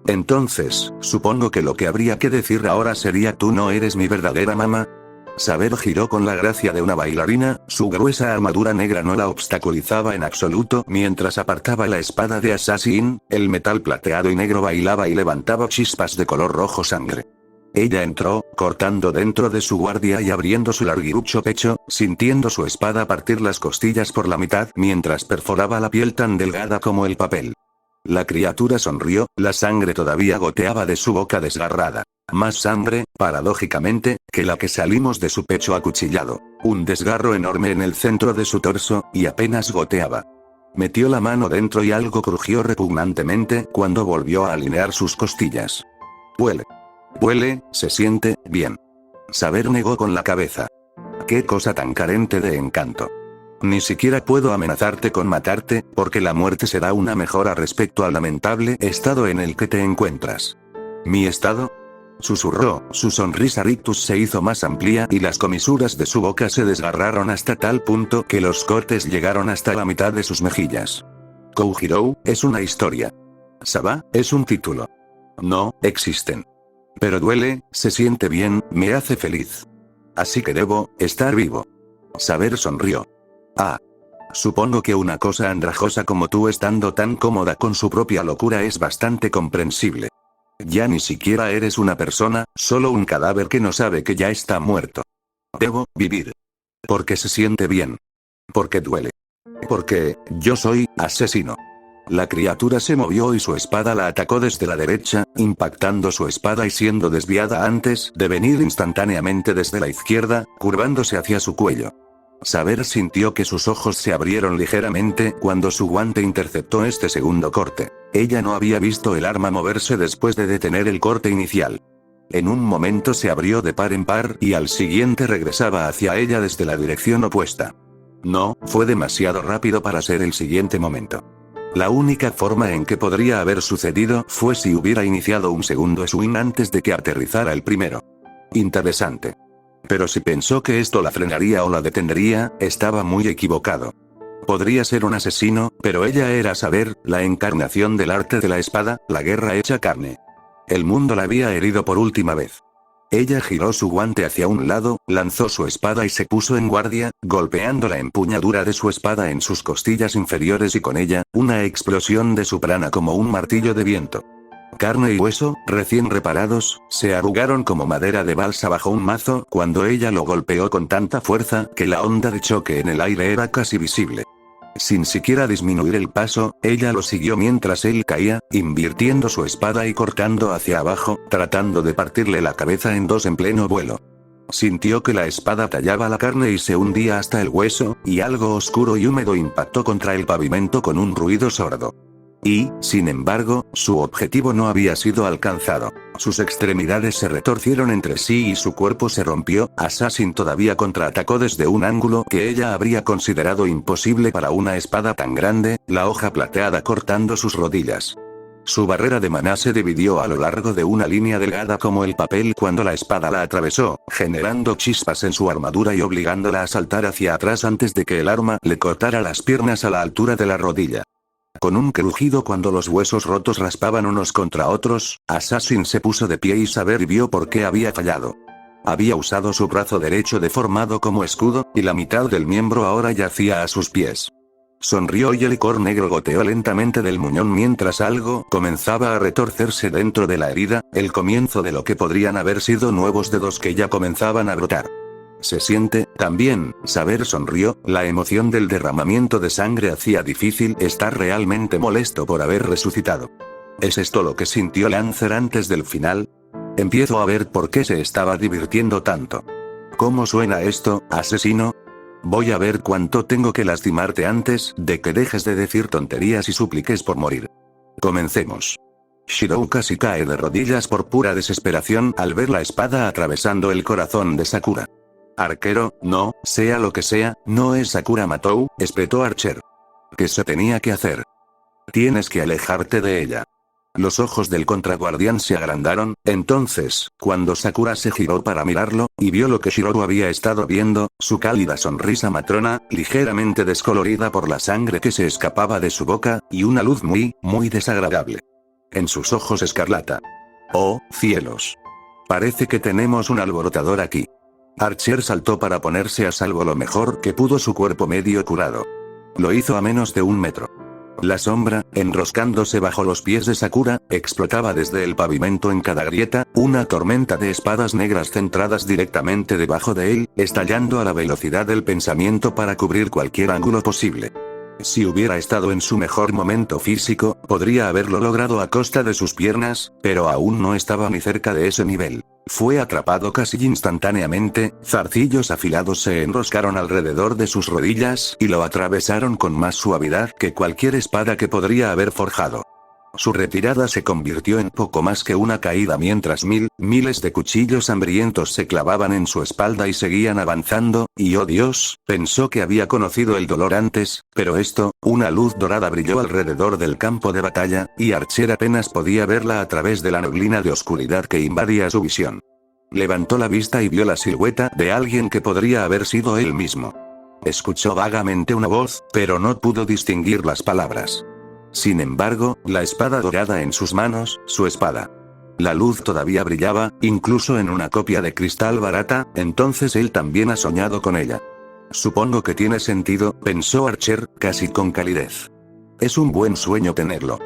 Entonces, supongo que lo que habría que decir ahora sería tú no eres mi verdadera mamá. Saber giró con la gracia de una bailarina, su gruesa armadura negra no la obstaculizaba en absoluto mientras apartaba la espada de Assassin, el metal plateado y negro bailaba y levantaba chispas de color rojo sangre. Ella entró, cortando dentro de su guardia y abriendo su larguirucho pecho, sintiendo su espada partir las costillas por la mitad mientras perforaba la piel tan delgada como el papel. La criatura sonrió, la sangre todavía goteaba de su boca desgarrada. Más sangre, paradójicamente, que la que salimos de su pecho acuchillado. Un desgarro enorme en el centro de su torso, y apenas goteaba. Metió la mano dentro y algo crujió repugnantemente cuando volvió a alinear sus costillas. Huele. Huele, se siente, bien. Saber negó con la cabeza. Qué cosa tan carente de encanto. Ni siquiera puedo amenazarte con matarte, porque la muerte será una mejora respecto al lamentable estado en el que te encuentras. ¿Mi estado? Susurró, su sonrisa rictus se hizo más amplia y las comisuras de su boca se desgarraron hasta tal punto que los cortes llegaron hasta la mitad de sus mejillas. Koujirou, es una historia. Saba, es un título. No, existen. Pero duele, se siente bien, me hace feliz. Así que debo, estar vivo. Saber sonrió. Ah. Supongo que una cosa andrajosa como tú estando tan cómoda con su propia locura es bastante comprensible. Ya ni siquiera eres una persona, solo un cadáver que no sabe que ya está muerto. Debo vivir. Porque se siente bien. Porque duele. Porque, yo soy, asesino. La criatura se movió y su espada la atacó desde la derecha, impactando su espada y siendo desviada antes de venir instantáneamente desde la izquierda, curvándose hacia su cuello. Saber sintió que sus ojos se abrieron ligeramente cuando su guante interceptó este segundo corte. Ella no había visto el arma moverse después de detener el corte inicial. En un momento se abrió de par en par y al siguiente regresaba hacia ella desde la dirección opuesta. No, fue demasiado rápido para ser el siguiente momento. La única forma en que podría haber sucedido fue si hubiera iniciado un segundo swing antes de que aterrizara el primero. Interesante. Pero si pensó que esto la frenaría o la detendría, estaba muy equivocado. Podría ser un asesino, pero ella era Saber, la encarnación del arte de la espada, la guerra hecha carne. El mundo la había herido por última vez. Ella giró su guante hacia un lado, lanzó su espada y se puso en guardia, golpeando la empuñadura de su espada en sus costillas inferiores y con ella, una explosión de su prana como un martillo de viento. Carne y hueso, recién reparados, se arrugaron como madera de balsa bajo un mazo cuando ella lo golpeó con tanta fuerza que la onda de choque en el aire era casi visible. Sin siquiera disminuir el paso, ella lo siguió mientras él caía, invirtiendo su espada y cortando hacia abajo, tratando de partirle la cabeza en dos en pleno vuelo. Sintió que la espada tallaba la carne y se hundía hasta el hueso, y algo oscuro y húmedo impactó contra el pavimento con un ruido sordo. Y, sin embargo, su objetivo no había sido alcanzado. Sus extremidades se retorcieron entre sí y su cuerpo se rompió. Assassin todavía contraatacó desde un ángulo que ella habría considerado imposible para una espada tan grande, la hoja plateada cortando sus rodillas. Su barrera de maná se dividió a lo largo de una línea delgada como el papel cuando la espada la atravesó, generando chispas en su armadura y obligándola a saltar hacia atrás antes de que el arma le cortara las piernas a la altura de la rodilla. Con un crujido cuando los huesos rotos raspaban unos contra otros, Assassin se puso de pie y Saber vio por qué había fallado. Había usado su brazo derecho deformado como escudo, y la mitad del miembro ahora yacía a sus pies. Sonrió y el licor negro goteó lentamente del muñón mientras algo comenzaba a retorcerse dentro de la herida, el comienzo de lo que podrían haber sido nuevos dedos que ya comenzaban a brotar. Se siente, también, Saber sonrió, la emoción del derramamiento de sangre hacía difícil estar realmente molesto por haber resucitado. ¿Es esto lo que sintió Lancer antes del final? Empiezo a ver por qué se estaba divirtiendo tanto. ¿Cómo suena esto, asesino? Voy a ver cuánto tengo que lastimarte antes de que dejes de decir tonterías y supliques por morir. Comencemos. Shirou casi cae de rodillas por pura desesperación al ver la espada atravesando el corazón de Sakura. Arquero, no, sea lo que sea, no es Sakura Matou, espetó Archer. ¿Qué se tenía que hacer? Tienes que alejarte de ella. Los ojos del contraguardián se agrandaron, entonces, cuando Sakura se giró para mirarlo, y vio lo que Shirou había estado viendo, su cálida sonrisa matrona, ligeramente descolorida por la sangre que se escapaba de su boca, y una luz muy, muy desagradable. En sus ojos escarlata. ¡Oh, cielos! Parece que tenemos un alborotador aquí. Archer saltó para ponerse a salvo lo mejor que pudo su cuerpo medio curado. Lo hizo a menos de 1 metro. La sombra, enroscándose bajo los pies de Sakura, explotaba desde el pavimento en cada grieta, una tormenta de espadas negras centradas directamente debajo de él, estallando a la velocidad del pensamiento para cubrir cualquier ángulo posible. Si hubiera estado en su mejor momento físico, podría haberlo logrado a costa de sus piernas, pero aún no estaba ni cerca de ese nivel. Fue atrapado casi instantáneamente, zarcillos afilados se enroscaron alrededor de sus rodillas y lo atravesaron con más suavidad que cualquier espada que podría haber forjado. Su retirada se convirtió en poco más que una caída mientras miles de cuchillos hambrientos se clavaban en su espalda y seguían avanzando, y oh Dios, pensó que había conocido el dolor antes, pero una luz dorada brilló alrededor del campo de batalla, y Archer apenas podía verla a través de la neblina de oscuridad que invadía su visión. Levantó la vista y vio la silueta de alguien que podría haber sido él mismo. Escuchó vagamente una voz, pero no pudo distinguir las palabras. Sin embargo, la espada dorada en sus manos, su espada. La luz todavía brillaba, incluso en una copia de cristal barata, entonces él también ha soñado con ella. Supongo que tiene sentido, pensó Archer, casi con calidez. Es un buen sueño tenerlo.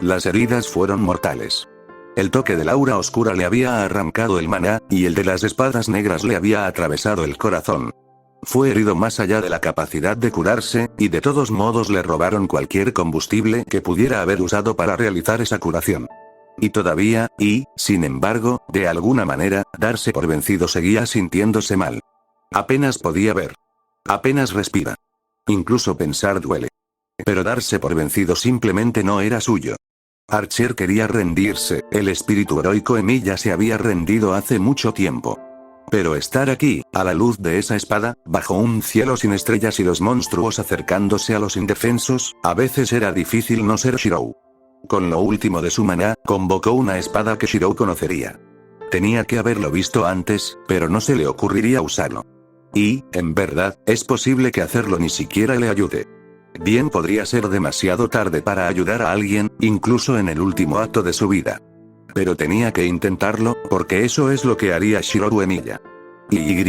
Las heridas fueron mortales. El toque del aura oscura le había arrancado el maná, y el de las espadas negras le había atravesado el corazón. Fue herido más allá de la capacidad de curarse, y de todos modos le robaron cualquier combustible que pudiera haber usado para realizar esa curación. Y todavía, sin embargo, de alguna manera, darse por vencido seguía sintiéndose mal. Apenas podía ver. Apenas respira. Incluso pensar duele. Pero darse por vencido simplemente no era suyo. Archer quería rendirse, el espíritu heroico en ella se había rendido hace mucho tiempo. Pero estar aquí, a la luz de esa espada, bajo un cielo sin estrellas y los monstruos acercándose a los indefensos, a veces era difícil no ser Shirou. Con lo último de su maná, convocó una espada que Shirou conocería. Tenía que haberlo visto antes, pero no se le ocurriría usarlo. Y, en verdad, es posible que hacerlo ni siquiera le ayude. Bien podría ser demasiado tarde para ayudar a alguien, incluso en el último acto de su vida. Pero tenía que intentarlo, Porque eso es lo que haría Shirou Emiya. Y.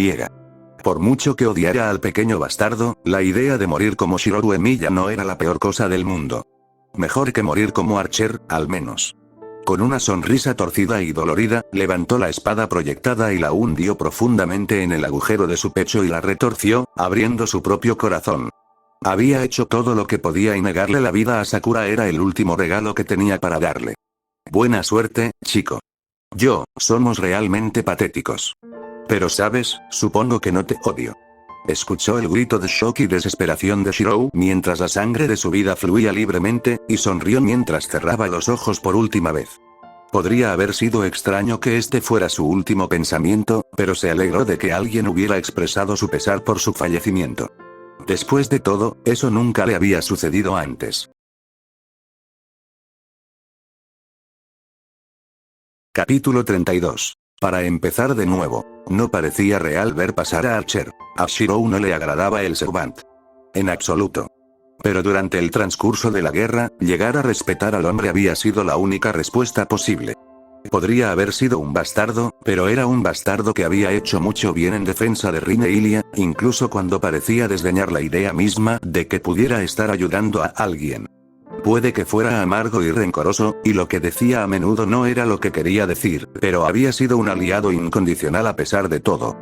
Por mucho que odiara al pequeño bastardo, la idea de morir como Shirou Emiya no era la peor cosa del mundo. Mejor que morir como Archer, al menos. Con una sonrisa torcida y dolorida, levantó la espada proyectada y la hundió profundamente en el agujero de su pecho y la retorció, abriendo su propio corazón. Había hecho todo lo que podía y negarle la vida a Sakura era el último regalo que tenía para darle. Buena suerte, chico. Somos realmente patéticos. Pero sabes, supongo que no te odio. Escuchó el grito de shock y desesperación de Shirou mientras la sangre de su vida fluía libremente, y sonrió mientras cerraba los ojos por última vez. Podría haber sido extraño que este fuera su último pensamiento, pero se alegró de que alguien hubiera expresado su pesar por su fallecimiento. Después de todo, eso nunca le había sucedido antes. Capítulo 32. Para empezar de nuevo, no parecía real ver pasar a Archer. A Shirou no le agradaba el Servant. En absoluto. Pero durante el transcurso de la guerra, llegar a respetar al hombre había sido la única respuesta posible. Podría haber sido un bastardo, pero era un bastardo que había hecho mucho bien en defensa de Rin e Ilia, incluso cuando parecía desdeñar la idea misma de que pudiera estar ayudando a alguien. Puede que fuera amargo y rencoroso, y lo que decía a menudo no era lo que quería decir, pero había sido un aliado incondicional a pesar de todo.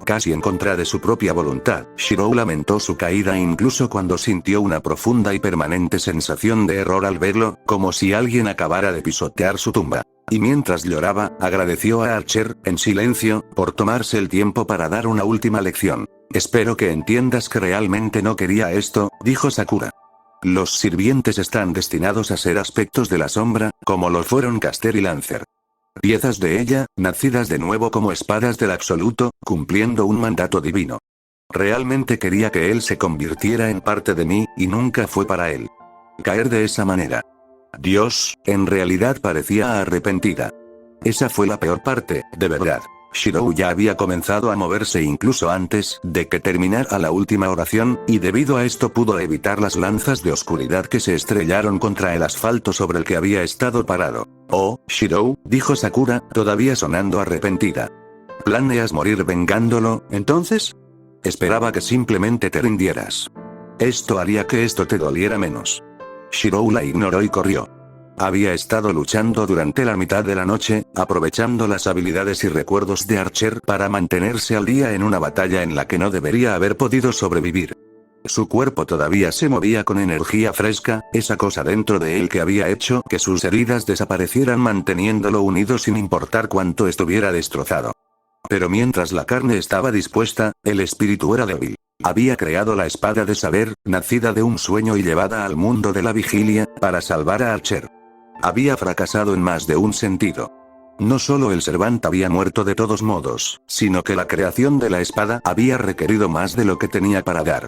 Casi en contra de su propia voluntad, Shirou lamentó su caída incluso cuando sintió una profunda y permanente sensación de error al verlo, como si alguien acabara de pisotear su tumba. Y mientras lloraba, agradeció a Archer, en silencio, por tomarse el tiempo para dar una última lección. Espero que entiendas que realmente no quería esto, dijo Sakura. Los sirvientes están destinados a ser aspectos de la sombra, como lo fueron Caster y Lancer. Piezas de ella, nacidas de nuevo como espadas del absoluto, cumpliendo un mandato divino. Realmente quería que él se convirtiera en parte de mí, y nunca fue para él caer de esa manera. Dios, en realidad parecía arrepentida. Esa fue la peor parte, de verdad. Shirou ya había comenzado a moverse incluso antes de que terminara la última oración, y debido a esto pudo evitar las lanzas de oscuridad que se estrellaron contra el asfalto sobre el que había estado parado. Oh, Shirou, dijo Sakura, todavía sonando arrepentida. ¿Planeas morir vengándolo, entonces? Esperaba que simplemente te rindieras. Esto haría que esto te doliera menos. Shirou la ignoró y corrió. Había estado luchando durante la mitad de la noche, aprovechando las habilidades y recuerdos de Archer para mantenerse al día en una batalla en la que no debería haber podido sobrevivir. Su cuerpo todavía se movía con energía fresca, esa cosa dentro de él que había hecho que sus heridas desaparecieran manteniéndolo unido sin importar cuánto estuviera destrozado. Pero mientras la carne estaba dispuesta, el espíritu era débil. Había creado la espada de saber, nacida de un sueño y llevada al mundo de la vigilia, para salvar a Archer. Había fracasado en más de un sentido. No solo el Servant había muerto de todos modos, sino que la creación de la espada había requerido más de lo que tenía para dar.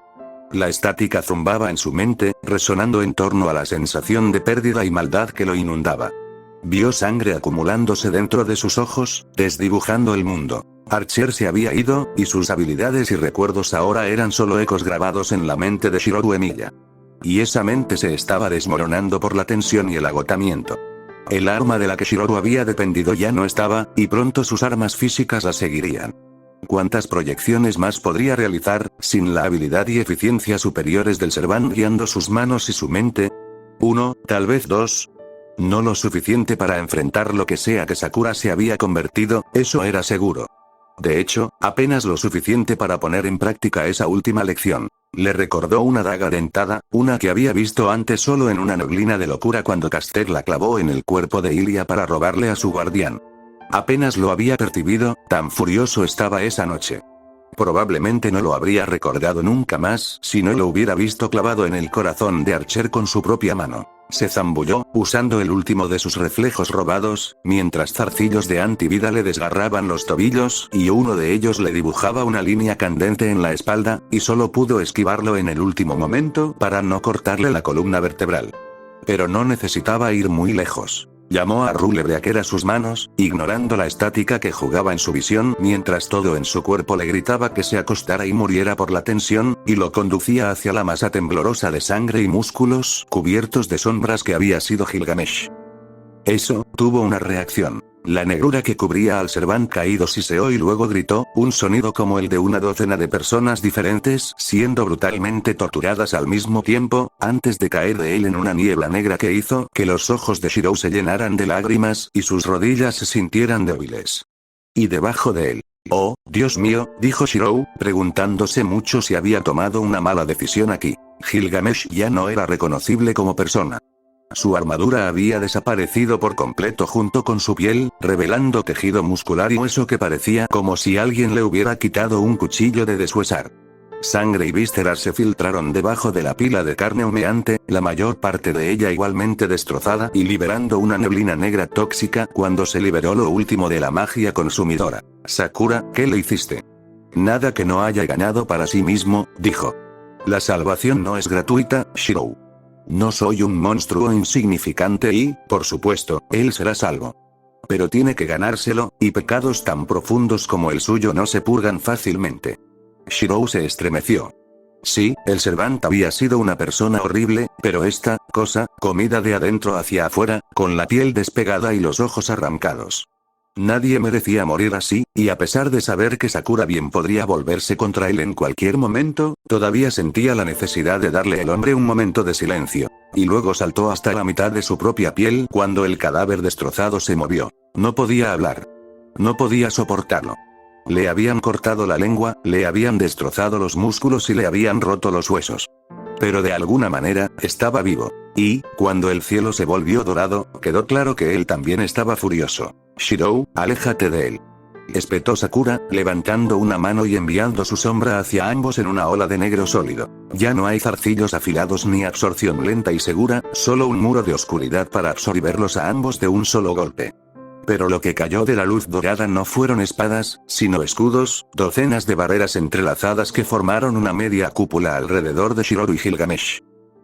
La estática zumbaba en su mente, resonando en torno a la sensación de pérdida y maldad que lo inundaba. Vio sangre acumulándose dentro de sus ojos, desdibujando el mundo. Archer se había ido, y sus habilidades y recuerdos ahora eran solo ecos grabados en la mente de Shirou Emiya. Y esa mente se estaba desmoronando por la tensión y el agotamiento. El arma de la que Shirou había dependido ya no estaba, y pronto sus armas físicas la seguirían. ¿Cuántas proyecciones más podría realizar, sin la habilidad y eficiencia superiores del Servant guiando sus manos y su mente? 1, tal vez 2. No lo suficiente para enfrentar lo que sea que Sakura se había convertido, eso era seguro. De hecho, apenas lo suficiente para poner en práctica esa última lección. Le recordó una daga dentada, una que había visto antes solo en una neblina de locura cuando Caster la clavó en el cuerpo de Ilia para robarle a su guardián. Apenas lo había percibido, tan furioso estaba esa noche. Probablemente no lo habría recordado nunca más si no lo hubiera visto clavado en el corazón de Archer con su propia mano. Se zambulló, usando el último de sus reflejos robados, mientras zarcillos de antivida le desgarraban los tobillos y uno de ellos le dibujaba una línea candente en la espalda, y solo pudo esquivarlo en el último momento para no cortarle la columna vertebral. Pero no necesitaba ir muy lejos. Llamó a Rulebreaker a sus manos, ignorando la estática que jugaba en su visión mientras todo en su cuerpo le gritaba que se acostara y muriera por la tensión, y lo conducía hacia la masa temblorosa de sangre y músculos cubiertos de sombras que había sido Gilgamesh. Eso tuvo una reacción. La negrura que cubría al Servant caído siseó y luego gritó, un sonido como el de una docena de personas diferentes siendo brutalmente torturadas al mismo tiempo, antes de caer de él en una niebla negra que hizo que los ojos de Shirou se llenaran de lágrimas y sus rodillas se sintieran débiles. Y debajo de él. Oh, Dios mío, dijo Shirou, preguntándose mucho si había tomado una mala decisión aquí. Gilgamesh ya no era reconocible como persona. Su armadura había desaparecido por completo junto con su piel, revelando tejido muscular y hueso que parecía como si alguien le hubiera quitado un cuchillo de deshuesar. Sangre y vísceras se filtraron debajo de la pila de carne humeante, la mayor parte de ella igualmente destrozada y liberando una neblina negra tóxica cuando se liberó lo último de la magia consumidora. Sakura, ¿qué le hiciste? Nada que no haya ganado para sí mismo, dijo. La salvación no es gratuita, Shirou. No soy un monstruo insignificante y, por supuesto, él será salvo. Pero tiene que ganárselo, y pecados tan profundos como el suyo no se purgan fácilmente. Shirou se estremeció. Sí, el Servant había sido una persona horrible, pero esta cosa, comida de adentro hacia afuera, con la piel despegada y los ojos arrancados. Nadie merecía morir así, y a pesar de saber que Sakura bien podría volverse contra él en cualquier momento, todavía sentía la necesidad de darle al hombre un momento de silencio. Y luego saltó hasta la mitad de su propia piel cuando el cadáver destrozado se movió. No podía hablar. No podía soportarlo. Le habían cortado la lengua, le habían destrozado los músculos y le habían roto los huesos. Pero de alguna manera, estaba vivo. Y, cuando el cielo se volvió dorado, quedó claro que él también estaba furioso. Shirou, aléjate de él. Espetó Sakura, levantando una mano y enviando su sombra hacia ambos en una ola de negro sólido. Ya no hay zarcillos afilados ni absorción lenta y segura, solo un muro de oscuridad para absorberlos a ambos de un solo golpe. Pero lo que cayó de la luz dorada no fueron espadas, sino escudos, docenas de barreras entrelazadas que formaron una media cúpula alrededor de Shirou y Gilgamesh.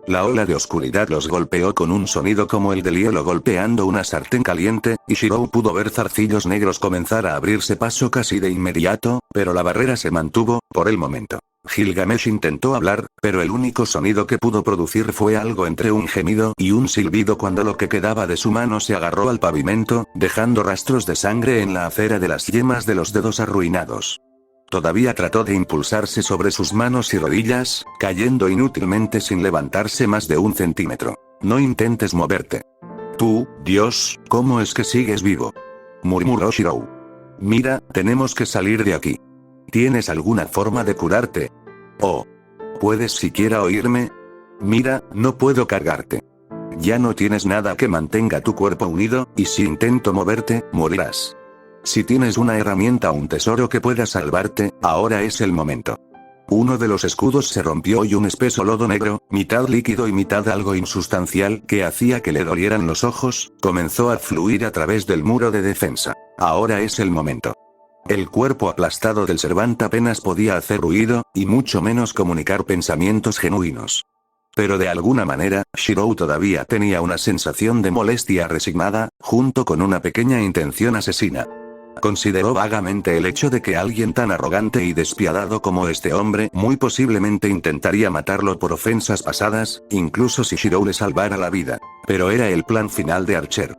La ola de oscuridad los golpeó con un sonido como el del hielo golpeando una sartén caliente, y Shirou pudo ver zarcillos negros comenzar a abrirse paso casi de inmediato, pero la barrera se mantuvo, por el momento. Gilgamesh intentó hablar, pero el único sonido que pudo producir fue algo entre un gemido y un silbido cuando lo que quedaba de su mano se agarró al pavimento, dejando rastros de sangre en la acera de las yemas de los dedos arruinados. Todavía trató de impulsarse sobre sus manos y rodillas, cayendo inútilmente sin levantarse más de 1 centímetro. No intentes moverte. Tú, Dios, ¿cómo es que sigues vivo? Murmuró Shirou. Mira, tenemos que salir de aquí. ¿Tienes alguna forma de curarte? Oh. ¿Puedes siquiera oírme? Mira, no puedo cargarte. Ya no tienes nada que mantenga tu cuerpo unido, y si intento moverte, morirás. Si tienes una herramienta o un tesoro que pueda salvarte, ahora es el momento. Uno de los escudos se rompió y un espeso lodo negro, mitad líquido y mitad algo insustancial que hacía que le dolieran los ojos, comenzó a fluir a través del muro de defensa. Ahora es el momento. El cuerpo aplastado del Servant apenas podía hacer ruido, y mucho menos comunicar pensamientos genuinos. Pero de alguna manera, Shirou todavía tenía una sensación de molestia resignada, junto con una pequeña intención asesina. Consideró vagamente el hecho de que alguien tan arrogante y despiadado como este hombre muy posiblemente intentaría matarlo por ofensas pasadas, incluso si Shirou le salvara la vida. Pero era el plan final de Archer.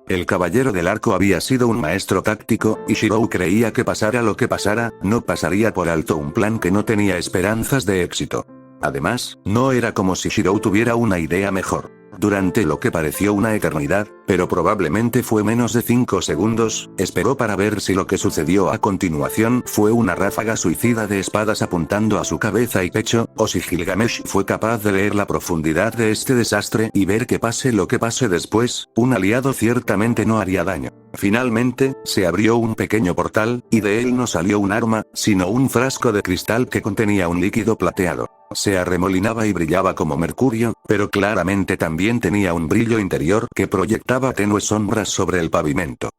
El caballero del arco había sido un maestro táctico, y Shirou creía que pasara lo que pasara, no pasaría por alto un plan que no tenía esperanzas de éxito. Además, no era como si Shirou tuviera una idea mejor. Durante lo que pareció una eternidad, pero probablemente fue menos de 5 segundos, esperó para ver si lo que sucedió a continuación fue una ráfaga suicida de espadas apuntando a su cabeza y pecho, o si Gilgamesh fue capaz de leer la profundidad de este desastre y ver que pase lo que pase después, un aliado ciertamente no haría daño. Finalmente, se abrió un pequeño portal, y de él no salió un arma, sino un frasco de cristal que contenía un líquido plateado. Se arremolinaba y brillaba como mercurio, pero claramente también tenía un brillo interior que proyectaba tenues sombras sobre el pavimento.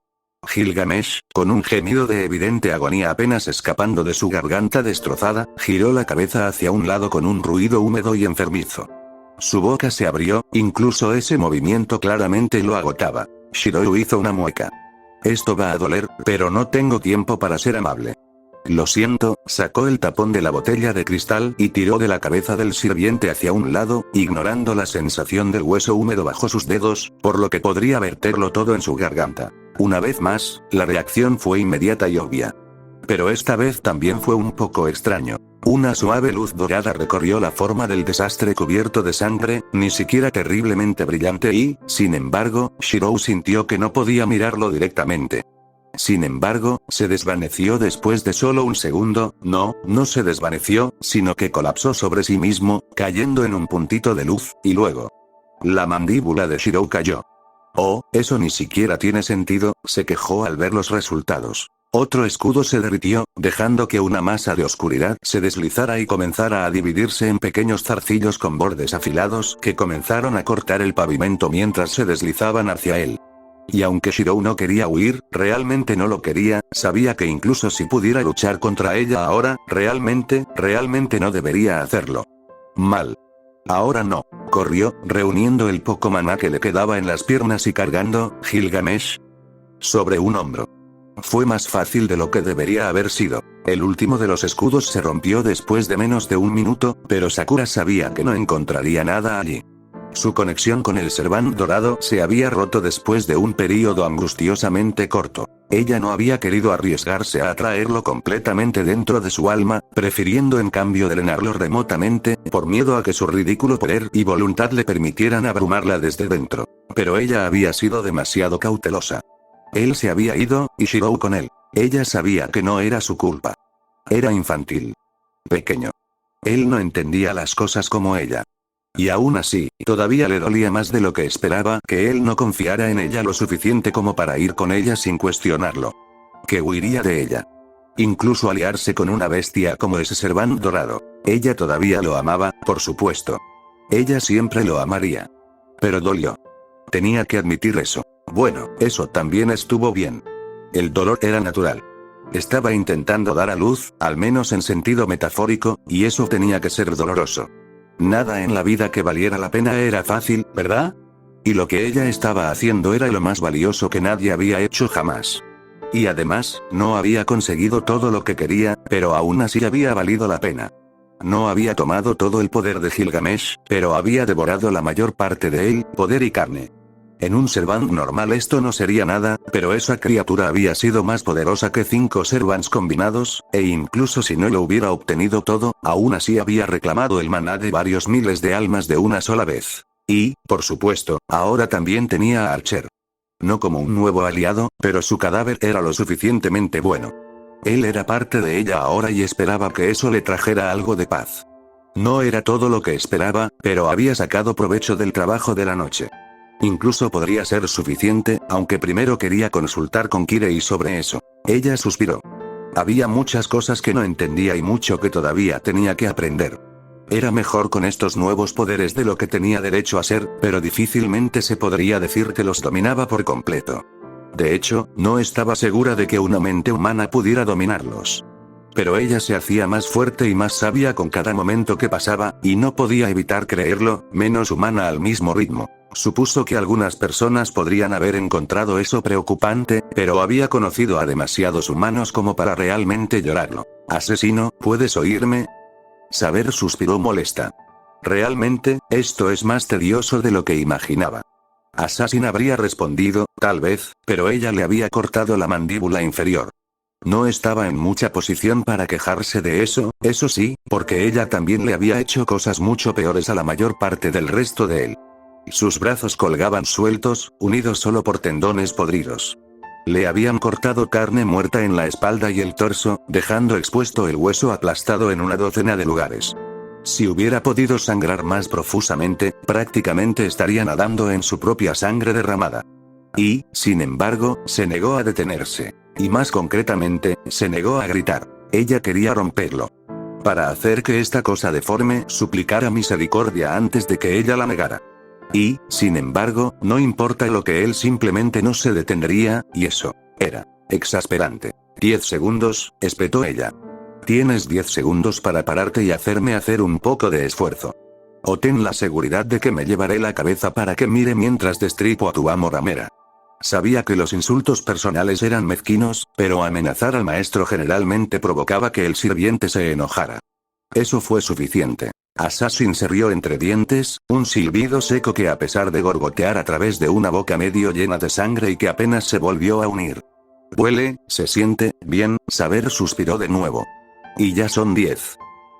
Gilgamesh, con un gemido de evidente agonía apenas escapando de su garganta destrozada, giró la cabeza hacia un lado con un ruido húmedo y enfermizo. Su boca se abrió, incluso ese movimiento claramente lo agotaba. Shirou hizo una mueca. Esto va a doler, pero no tengo tiempo para ser amable. Lo siento, sacó el tapón de la botella de cristal y tiró de la cabeza del sirviente hacia un lado, ignorando la sensación del hueso húmedo bajo sus dedos, por lo que podría verterlo todo en su garganta. Una vez más, la reacción fue inmediata y obvia. Pero esta vez también fue un poco extraño. Una suave luz dorada recorrió la forma del desastre cubierto de sangre, ni siquiera terriblemente brillante y, sin embargo, Shirou sintió que no podía mirarlo directamente. Sin embargo, se desvaneció después de solo un segundo. No se desvaneció, sino que colapsó sobre sí mismo, cayendo en un puntito de luz, y luego. La mandíbula de Shirou cayó. Oh, eso ni siquiera tiene sentido, se quejó al ver los resultados. Otro escudo se derritió, dejando que una masa de oscuridad se deslizara y comenzara a dividirse en pequeños zarcillos con bordes afilados que comenzaron a cortar el pavimento mientras se deslizaban hacia él. Y aunque Shirou no quería huir, realmente no lo quería, sabía que incluso si pudiera luchar contra ella ahora, realmente no debería hacerlo. Mal. Ahora no. Corrió, reuniendo el poco maná que le quedaba en las piernas y cargando Gilgamesh sobre un hombro. Fue más fácil de lo que debería haber sido. El último de los escudos se rompió después de menos de un minuto, pero Sakura sabía que no encontraría nada allí. Su conexión con el Servant dorado se había roto después de un período angustiosamente corto. Ella no había querido arriesgarse a atraerlo completamente dentro de su alma, prefiriendo en cambio drenarlo remotamente, por miedo a que su ridículo poder y voluntad le permitieran abrumarla desde dentro. Pero ella había sido demasiado cautelosa. Él se había ido, y Shirou con él. Ella sabía que no era su culpa. Era infantil. Pequeño. Él no entendía las cosas como ella. Y aún así, todavía le dolía más de lo que esperaba que él no confiara en ella lo suficiente como para ir con ella sin cuestionarlo. Que huiría de ella. Incluso aliarse con una bestia como ese Servant dorado. Ella todavía lo amaba, por supuesto. Ella siempre lo amaría. Pero dolió. Tenía que admitir eso. Bueno, eso también estuvo bien. El dolor era natural. Estaba intentando dar a luz, al menos en sentido metafórico, y eso tenía que ser doloroso. Nada en la vida que valiera la pena era fácil, ¿verdad? Y lo que ella estaba haciendo era lo más valioso que nadie había hecho jamás. Y además, no había conseguido todo lo que quería, pero aún así había valido la pena. No había tomado todo el poder de Gilgamesh, pero había devorado la mayor parte de él, poder y carne. En un Servant normal esto no sería nada, pero esa criatura había sido más poderosa que 5 Servants combinados, e incluso si no lo hubiera obtenido todo, aún así había reclamado el maná de varios miles de almas de una sola vez. Y, por supuesto, ahora también tenía a Archer. No como un nuevo aliado, pero su cadáver era lo suficientemente bueno. Él era parte de ella ahora y esperaba que eso le trajera algo de paz. No era todo lo que esperaba, pero había sacado provecho del trabajo de la noche. Incluso podría ser suficiente, aunque primero quería consultar con Kirei sobre eso. Ella suspiró. Había muchas cosas que no entendía y mucho que todavía tenía que aprender. Era mejor con estos nuevos poderes de lo que tenía derecho a ser, pero difícilmente se podría decir que los dominaba por completo. De hecho, no estaba segura de que una mente humana pudiera dominarlos. Pero ella se hacía más fuerte y más sabia con cada momento que pasaba, y no podía evitar creerlo, menos humana al mismo ritmo. Supuso que algunas personas podrían haber encontrado eso preocupante, pero había conocido a demasiados humanos como para realmente llorarlo. «Asesino, ¿puedes oírme?» Saber suspiró molesta. Realmente, esto es más tedioso de lo que imaginaba. Assassin habría respondido, tal vez, pero ella le había cortado la mandíbula inferior. No estaba en mucha posición para quejarse de eso sí, porque ella también le había hecho cosas mucho peores a la mayor parte del resto de él. Sus brazos colgaban sueltos, unidos solo por tendones podridos. Le habían cortado carne muerta en la espalda y el torso, dejando expuesto el hueso aplastado en una docena de lugares. Si hubiera podido sangrar más profusamente, prácticamente estaría nadando en su propia sangre derramada. Y, sin embargo, se negó a detenerse. Y más concretamente, se negó a gritar. Ella quería romperlo. Para hacer que esta cosa deforme suplicara misericordia antes de que ella la negara. Y, sin embargo, no importa lo que él simplemente no se detendría, y eso era exasperante. 10 segundos, espetó ella. Tienes 10 segundos para pararte y hacerme hacer un poco de esfuerzo. O ten la seguridad de que me llevaré la cabeza para que mire mientras destripo a tu amo ramera. Sabía que los insultos personales eran mezquinos, pero amenazar al maestro generalmente provocaba que el sirviente se enojara. Eso fue suficiente. Assassin se rió entre dientes, un silbido seco que a pesar de gorgotear a través de una boca medio llena de sangre y que apenas se volvió a unir. Huele, se siente, bien, Saber suspiró de nuevo. Y ya son 10.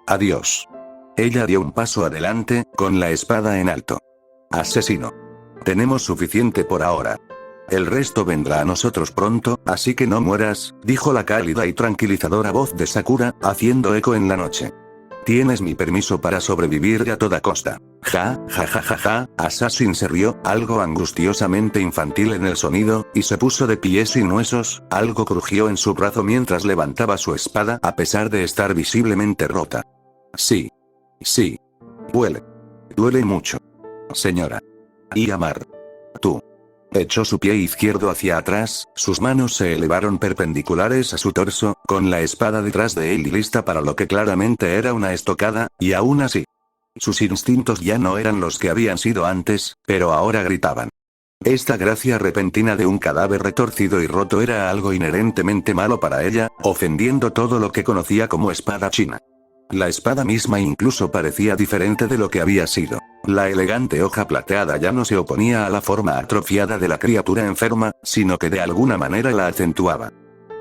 Adiós. Ella dio un paso adelante, con la espada en alto. Asesino. Tenemos suficiente por ahora. El resto vendrá a nosotros pronto, así que no mueras, dijo la cálida y tranquilizadora voz de Sakura, haciendo eco en la noche. Tienes mi permiso para sobrevivir a toda costa. Ja, ja, ja, ja, ja. Assassin se rió, algo angustiosamente infantil en el sonido, y se puso de pie sin huesos, algo crujió en su brazo mientras levantaba su espada a pesar de estar visiblemente rota. Sí. Sí. Duele. Duele mucho. Señora. Y amar. Tú. Echó su pie izquierdo hacia atrás, sus manos se elevaron perpendiculares a su torso, con la espada detrás de él y lista para lo que claramente era una estocada, y aún así. Sus instintos ya no eran los que habían sido antes, pero ahora gritaban. Esta gracia repentina de un cadáver retorcido y roto era algo inherentemente malo para ella, ofendiendo todo lo que conocía como espada china. La espada misma incluso parecía diferente de lo que había sido. La elegante hoja plateada ya no se oponía a la forma atrofiada de la criatura enferma, sino que de alguna manera la acentuaba.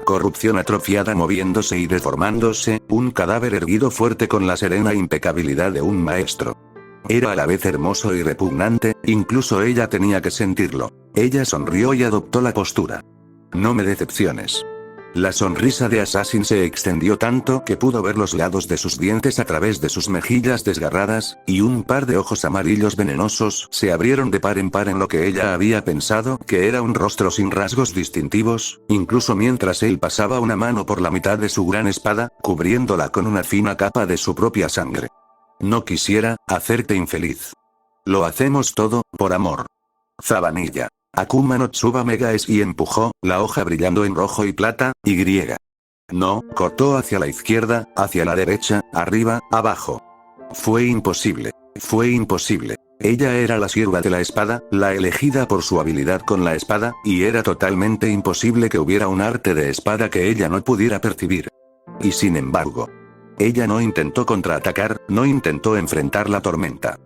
Corrupción atrofiada moviéndose y deformándose, un cadáver erguido fuerte con la serena impecabilidad de un maestro. Era a la vez hermoso y repugnante, incluso ella tenía que sentirlo. Ella sonrió y adoptó la postura. No me decepciones. La sonrisa de Assassin se extendió tanto que pudo ver los lados de sus dientes a través de sus mejillas desgarradas, y un par de ojos amarillos venenosos se abrieron de par en par en lo que ella había pensado que era un rostro sin rasgos distintivos, incluso mientras él pasaba una mano por la mitad de su gran espada, cubriéndola con una fina capa de su propia sangre. No quisiera hacerte infeliz. Lo hacemos todo, por amor. Zavanilla. Akuma no Tsuba y empujó, la hoja brillando en rojo y plata, y. No, cortó hacia la izquierda, hacia la derecha, arriba, abajo. Fue imposible. Fue imposible. Ella era la sierva de la espada, la elegida por su habilidad con la espada, y era totalmente imposible que hubiera un arte de espada que ella no pudiera percibir. Y sin embargo, ella no intentó contraatacar, no intentó enfrentar la tormenta.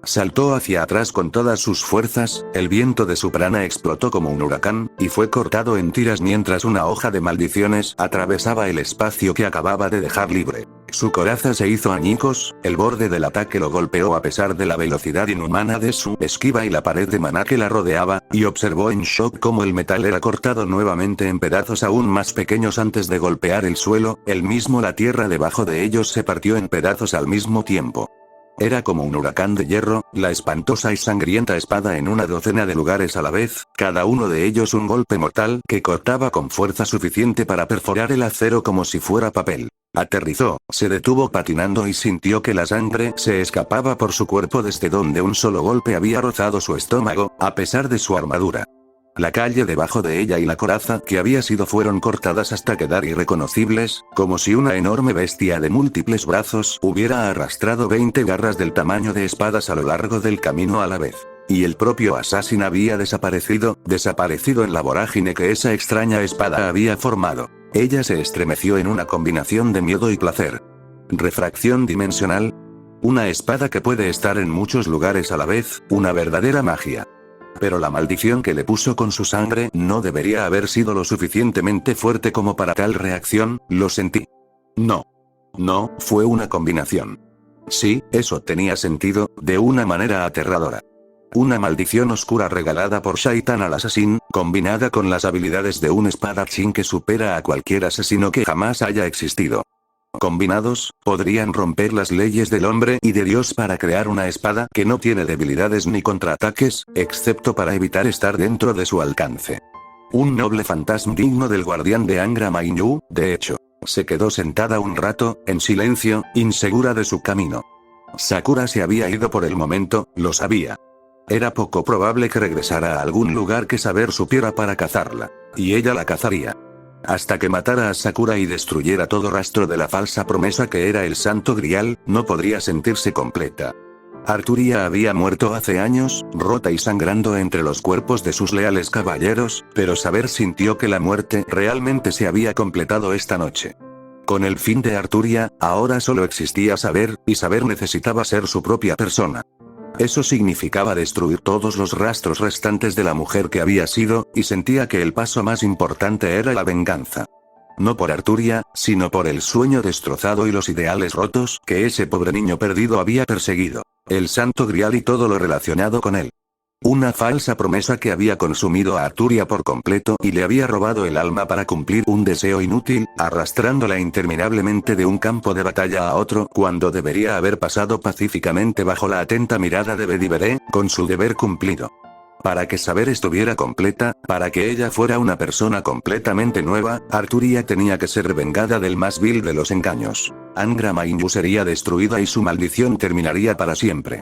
Saltó hacia atrás con todas sus fuerzas, el viento de su prana explotó como un huracán, y fue cortado en tiras mientras una hoja de maldiciones atravesaba el espacio que acababa de dejar libre. Su coraza se hizo añicos, el borde del ataque lo golpeó a pesar de la velocidad inhumana de su esquiva y la pared de maná que la rodeaba, y observó en shock cómo el metal era cortado nuevamente en pedazos aún más pequeños antes de golpear el suelo, la tierra debajo de ellos se partió en pedazos al mismo tiempo. Era como un huracán de hierro, la espantosa y sangrienta espada en una docena de lugares a la vez, cada uno de ellos un golpe mortal que cortaba con fuerza suficiente para perforar el acero como si fuera papel. Aterrizó, se detuvo patinando y sintió que la sangre se escapaba por su cuerpo desde donde un solo golpe había rozado su estómago, a pesar de su armadura. La calle debajo de ella y la coraza que había sido fueron cortadas hasta quedar irreconocibles, como si una enorme bestia de múltiples brazos hubiera arrastrado 20 garras del tamaño de espadas a lo largo del camino a la vez. Y el propio Assassin había desaparecido en la vorágine que esa extraña espada había formado. Ella se estremeció en una combinación de miedo y placer. Refracción dimensional. Una espada que puede estar en muchos lugares a la vez, una verdadera magia. Pero la maldición que le puso con su sangre no debería haber sido lo suficientemente fuerte como para tal reacción, lo sentí. No. No, fue una combinación. Sí, eso tenía sentido, de una manera aterradora. Una maldición oscura regalada por Shaitan al asesino, combinada con las habilidades de un espadachín que supera a cualquier asesino que jamás haya existido. Combinados, podrían romper las leyes del hombre y de Dios para crear una espada que no tiene debilidades ni contraataques, excepto para evitar estar dentro de su alcance. Un noble fantasma digno del guardián de Angra Mainyu, de hecho. Se quedó sentada un rato, en silencio, insegura de su camino. Sakura se había ido por el momento, lo sabía. Era poco probable que regresara a algún lugar que Saber supiera para cazarla. Y ella la cazaría. Hasta que matara a Sakura y destruyera todo rastro de la falsa promesa que era el Santo Grial, no podría sentirse completa. Arturia había muerto hace años, rota y sangrando entre los cuerpos de sus leales caballeros, pero Saber sintió que la muerte realmente se había completado esta noche. Con el fin de Arturia, ahora solo existía saber, y saber necesitaba ser su propia persona. Eso significaba destruir todos los rastros restantes de la mujer que había sido, y sentía que el paso más importante era la venganza. No por Arturia, sino por el sueño destrozado y los ideales rotos que ese pobre niño perdido había perseguido. El Santo Grial y todo lo relacionado con él. Una falsa promesa que había consumido a Arturia por completo y le había robado el alma para cumplir un deseo inútil, arrastrándola interminablemente de un campo de batalla a otro cuando debería haber pasado pacíficamente bajo la atenta mirada de Bedivere, con su deber cumplido. Para que Saber estuviera completa, para que ella fuera una persona completamente nueva, Arturia tenía que ser vengada del más vil de los engaños. Angra Mainyu sería destruida y su maldición terminaría para siempre.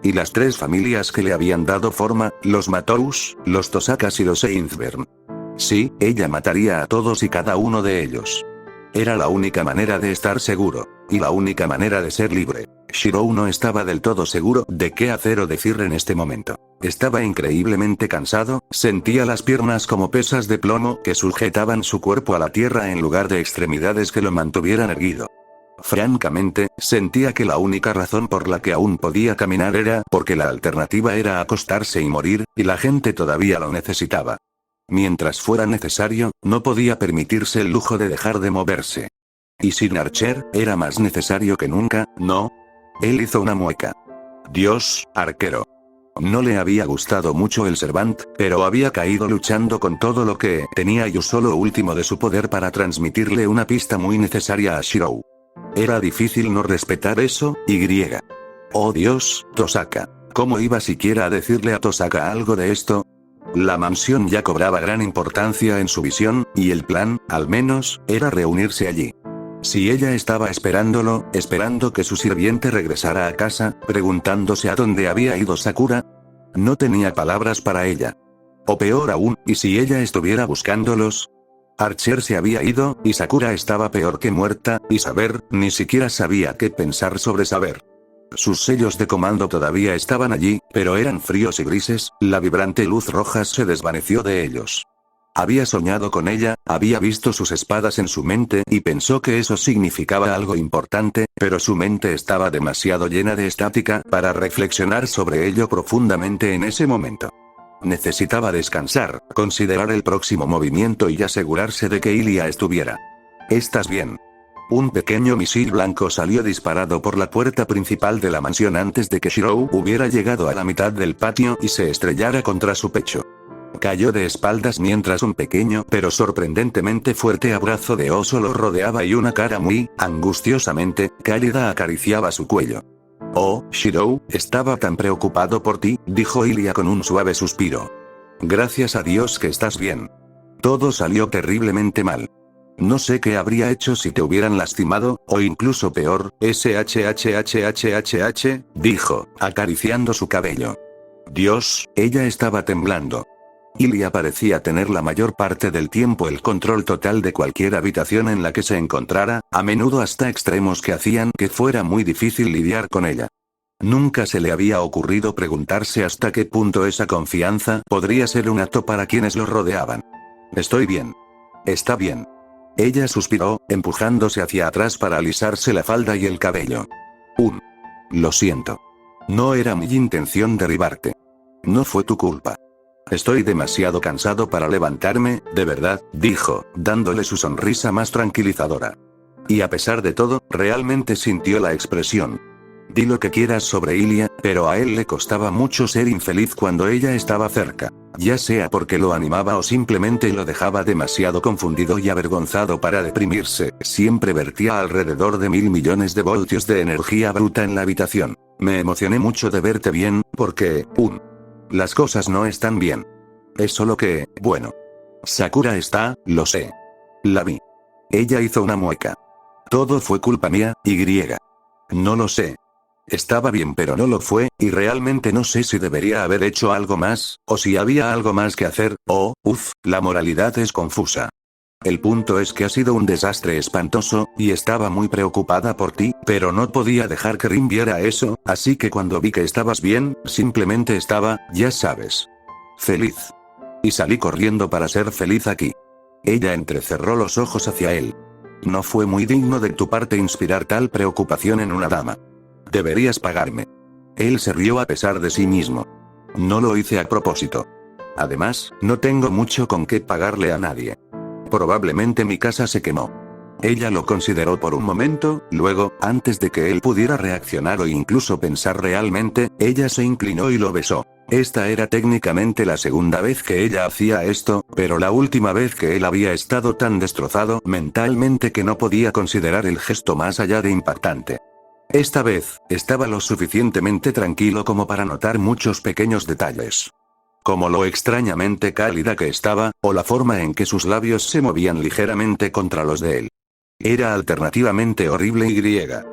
Y las tres familias que le habían dado forma, los Matous, los Tosakas y los Einsberg. Sí, ella mataría a todos y cada uno de ellos. Era la única manera de estar seguro, y la única manera de ser libre. Shirou no estaba del todo seguro de qué hacer o decir en este momento. Estaba increíblemente cansado, sentía las piernas como pesas de plomo que sujetaban su cuerpo a la tierra en lugar de extremidades que lo mantuvieran erguido. Francamente, sentía que la única razón por la que aún podía caminar era porque la alternativa era acostarse y morir, y la gente todavía lo necesitaba. Mientras fuera necesario, no podía permitirse el lujo de dejar de moverse. Y sin Archer, era más necesario que nunca, ¿no? Él hizo una mueca. Dios, arquero. No le había gustado mucho el Servant, pero había caído luchando con todo lo que tenía y usó lo último de su poder para transmitirle una pista muy necesaria a Shirou. Era difícil no respetar eso, y. Oh Dios, Tosaka. ¿Cómo iba siquiera a decirle a Tosaka algo de esto? La mansión ya cobraba gran importancia en su visión, y el plan, al menos, era reunirse allí. Si ella estaba esperándolo, esperando que su sirviente regresara a casa, preguntándose a dónde había ido Sakura, no tenía palabras para ella. O peor aún, ¿y si ella estuviera buscándolos? Archer se había ido, y Sakura estaba peor que muerta, y Saber, ni siquiera sabía qué pensar sobre Saber. Sus sellos de comando todavía estaban allí, pero eran fríos y grises, la vibrante luz roja se desvaneció de ellos. Había soñado con ella, había visto sus espadas en su mente y pensó que eso significaba algo importante, pero su mente estaba demasiado llena de estática para reflexionar sobre ello profundamente en ese momento. Necesitaba descansar, considerar el próximo movimiento y asegurarse de que Ilia estuviera. ¿Estás bien? Un pequeño misil blanco salió disparado por la puerta principal de la mansión antes de que Shirou hubiera llegado a la mitad del patio y se estrellara contra su pecho. Cayó de espaldas mientras un pequeño pero sorprendentemente fuerte abrazo de oso lo rodeaba y una cara muy, angustiosamente, cálida acariciaba su cuello. Oh, Shirou, estaba tan preocupado por ti, dijo Ilia con un suave suspiro. Gracias a Dios que estás bien. Todo salió terriblemente mal. No sé qué habría hecho si te hubieran lastimado, o incluso peor, dijo, acariciando su cabello. Dios, ella estaba temblando. Ilia parecía tener la mayor parte del tiempo el control total de cualquier habitación en la que se encontrara, a menudo hasta extremos que hacían que fuera muy difícil lidiar con ella. Nunca se le había ocurrido preguntarse hasta qué punto esa confianza podría ser un acto para quienes lo rodeaban. Estoy bien. Está bien. Ella suspiró, empujándose hacia atrás para alisarse la falda y el cabello. Lo siento. No era mi intención derribarte. No fue tu culpa. Estoy demasiado cansado para levantarme, de verdad, dijo, dándole su sonrisa más tranquilizadora. Y a pesar de todo, realmente sintió la expresión. Di lo que quieras sobre Ilia, pero a él le costaba mucho ser infeliz cuando ella estaba cerca. Ya sea porque lo animaba o simplemente lo dejaba demasiado confundido y avergonzado para deprimirse, siempre vertía alrededor de 1000 millones de voltios de energía bruta en la habitación. Me emocioné mucho de verte bien, porque, las cosas no están bien. Es solo que, bueno. Sakura está, lo sé. La vi. Ella hizo una mueca. Todo fue culpa mía, y. No lo sé. Estaba bien pero no lo fue, y realmente no sé si debería haber hecho algo más, o si había algo más que hacer, la moralidad es confusa. El punto es que ha sido un desastre espantoso, y estaba muy preocupada por ti, pero no podía dejar que Rin viera eso, así que cuando vi que estabas bien, simplemente estaba, ya sabes. Feliz. Y salí corriendo para ser feliz aquí. Ella entrecerró los ojos hacia él. No fue muy digno de tu parte inspirar tal preocupación en una dama. Deberías pagarme. Él se rió a pesar de sí mismo. No lo hice a propósito. Además, no tengo mucho con qué pagarle a nadie. Probablemente mi casa se quemó. Ella lo consideró por un momento, luego, antes de que él pudiera reaccionar o incluso pensar realmente, ella se inclinó y lo besó. Esta era técnicamente la segunda vez que ella hacía esto, pero la última vez que él había estado tan destrozado mentalmente que no podía considerar el gesto más allá de impactante. Esta vez, estaba lo suficientemente tranquilo como para notar muchos pequeños detalles. Como lo extrañamente cálida que estaba, o la forma en que sus labios se movían ligeramente contra los de él. Era alternativamente horrible y griega.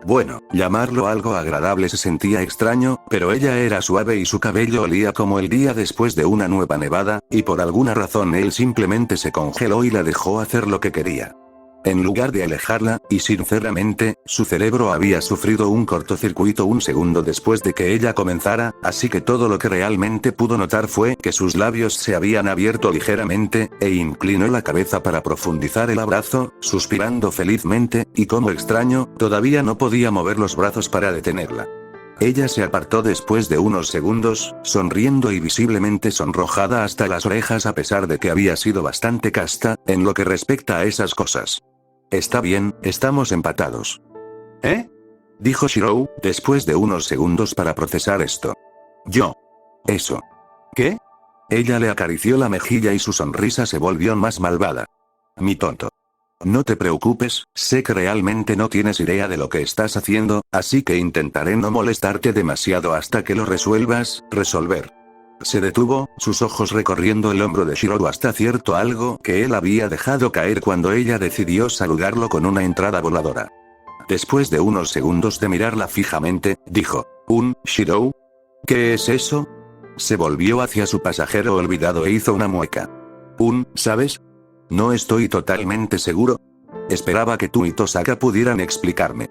Bueno, llamarlo algo agradable se sentía extraño, pero ella era suave y su cabello olía como el día después de una nueva nevada, y por alguna razón él simplemente se congeló y la dejó hacer lo que quería. En lugar de alejarla, y sinceramente, su cerebro había sufrido un cortocircuito un segundo después de que ella comenzara, así que todo lo que realmente pudo notar fue que sus labios se habían abierto ligeramente, e inclinó la cabeza para profundizar el abrazo, suspirando felizmente, y como extraño, todavía no podía mover los brazos para detenerla. Ella se apartó después de unos segundos, sonriendo y visiblemente sonrojada hasta las orejas a pesar de que había sido bastante casta, en lo que respecta a esas cosas. Está bien, estamos empatados. ¿Eh? Dijo Shirou, después de unos segundos para procesar esto. Yo. Eso. ¿Qué? Ella le acarició la mejilla y su sonrisa se volvió más malvada. Mi tonto. No te preocupes, sé que realmente no tienes idea de lo que estás haciendo, así que intentaré no molestarte demasiado hasta que lo resolver. Se detuvo, sus ojos recorriendo el hombro de Shirou hasta cierto algo que él había dejado caer cuando ella decidió saludarlo con una entrada voladora. Después de unos segundos de mirarla fijamente, dijo, Shirou? ¿Qué es eso? Se volvió hacia su pasajero olvidado e hizo una mueca. ¿Sabes? No estoy totalmente seguro. Esperaba que tú y Tosaka pudieran explicarme.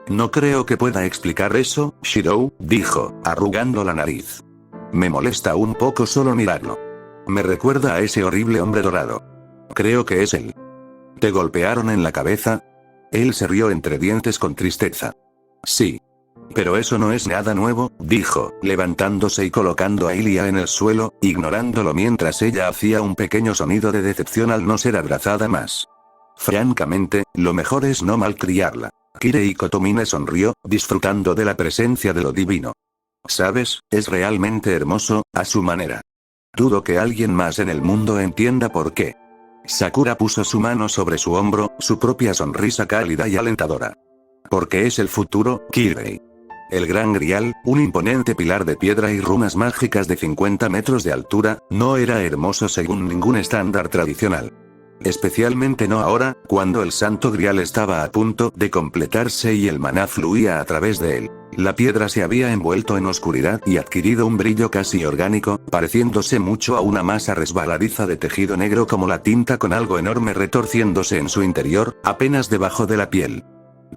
No creo que pueda explicar eso, Shirou, dijo, arrugando la nariz. Me molesta un poco solo mirarlo. Me recuerda a ese horrible hombre dorado. Creo que es él. ¿Te golpearon en la cabeza? Él se rió entre dientes con tristeza. Sí. Pero eso no es nada nuevo, dijo, levantándose y colocando a Ilia en el suelo, ignorándolo mientras ella hacía un pequeño sonido de decepción al no ser abrazada más. Francamente, lo mejor es no malcriarla. Kirei Kotomine sonrió, disfrutando de la presencia de lo divino. ¿Sabes? Es realmente hermoso, a su manera. Dudo que alguien más en el mundo entienda por qué. Sakura puso su mano sobre su hombro, su propia sonrisa cálida y alentadora. Porque es el futuro, Kirei. El Gran Grial, un imponente pilar de piedra y runas mágicas de 50 metros de altura, no era hermoso según ningún estándar tradicional. Especialmente no ahora, cuando el Santo Grial estaba a punto de completarse y el maná fluía a través de él. La piedra se había envuelto en oscuridad y adquirido un brillo casi orgánico, pareciéndose mucho a una masa resbaladiza de tejido negro como la tinta con algo enorme retorciéndose en su interior, apenas debajo de la piel.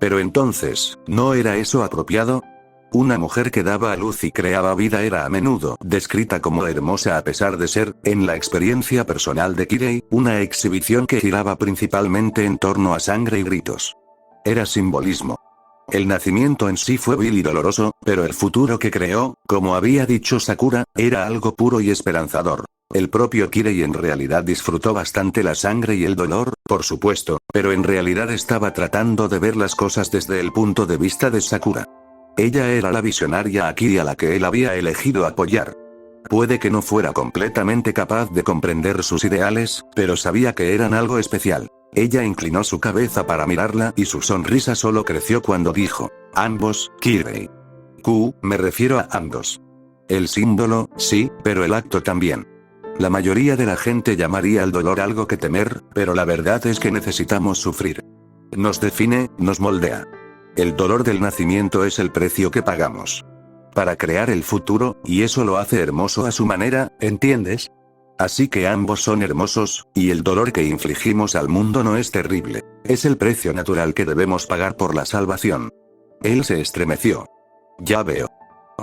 Pero entonces, ¿no era eso apropiado? Una mujer que daba a luz y creaba vida era a menudo descrita como hermosa a pesar de ser, en la experiencia personal de Kirei, una exhibición que giraba principalmente en torno a sangre y gritos. Era simbolismo. El nacimiento en sí fue vil y doloroso, pero el futuro que creó, como había dicho Sakura, era algo puro y esperanzador. El propio Kirei en realidad disfrutó bastante la sangre y el dolor, por supuesto, pero en realidad estaba tratando de ver las cosas desde el punto de vista de Sakura. Ella era la visionaria aquí a la que él había elegido apoyar. Puede que no fuera completamente capaz de comprender sus ideales, pero sabía que eran algo especial. Ella inclinó su cabeza para mirarla y su sonrisa solo creció cuando dijo, ambos, Kirei. Me refiero a ambos. El símbolo, sí, pero el acto también. La mayoría de la gente llamaría al dolor algo que temer, pero la verdad es que necesitamos sufrir. Nos define, nos moldea. El dolor del nacimiento es el precio que pagamos para crear el futuro, y eso lo hace hermoso a su manera, ¿entiendes? Así que ambos son hermosos, y el dolor que infligimos al mundo no es terrible. Es el precio natural que debemos pagar por la salvación. Él se estremeció. Ya veo.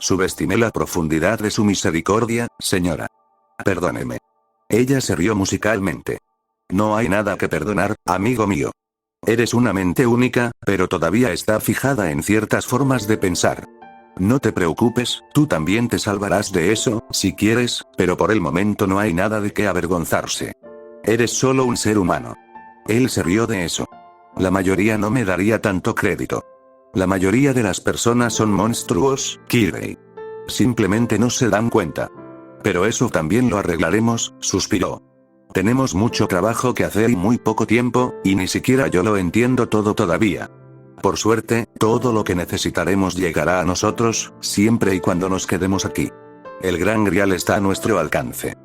Subestimé la profundidad de su misericordia, señora. Perdóneme. Ella se rió musicalmente. No hay nada que perdonar, amigo mío. Eres una mente única, pero todavía está fijada en ciertas formas de pensar. No te preocupes, tú también te salvarás de eso, si quieres, pero por el momento no hay nada de qué avergonzarse. Eres solo un ser humano. Él se rió de eso. La mayoría no me daría tanto crédito. La mayoría de las personas son monstruos, Kirei. Simplemente no se dan cuenta. Pero eso también lo arreglaremos, suspiró. Tenemos mucho trabajo que hacer y muy poco tiempo, y ni siquiera yo lo entiendo todo todavía. Por suerte, todo lo que necesitaremos llegará a nosotros, siempre y cuando nos quedemos aquí. El gran grial está a nuestro alcance.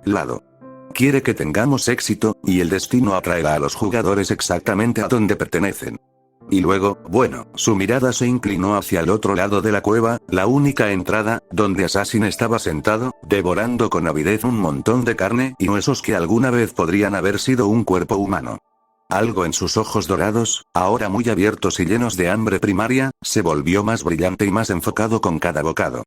Lado. Quiere que tengamos éxito, y el destino atraerá a los jugadores exactamente a donde pertenecen. Y luego, bueno, su mirada se inclinó hacia el otro lado de la cueva, la única entrada, donde Assassin estaba sentado, devorando con avidez un montón de carne y huesos que alguna vez podrían haber sido un cuerpo humano. Algo en sus ojos dorados, ahora muy abiertos y llenos de hambre primaria, se volvió más brillante y más enfocado con cada bocado.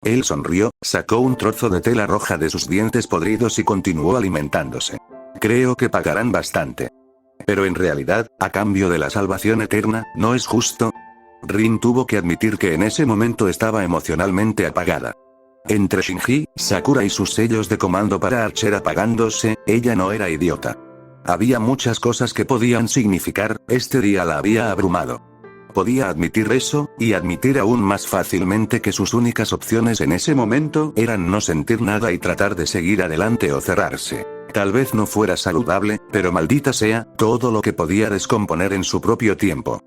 Él sonrió, sacó un trozo de tela roja de sus dientes podridos y continuó alimentándose. Creo que pagarán bastante. Pero en realidad, a cambio de la salvación eterna, ¿no es justo? Rin tuvo que admitir que en ese momento estaba emocionalmente apagada. Entre Shinji, Sakura y sus sellos de comando para Archer apagándose, ella no era idiota. Había muchas cosas que podían significar, este día la había abrumado. Podía admitir eso, y admitir aún más fácilmente que sus únicas opciones en ese momento eran no sentir nada y tratar de seguir adelante o cerrarse. Tal vez no fuera saludable, pero maldita sea, todo lo que podía descomponer en su propio tiempo.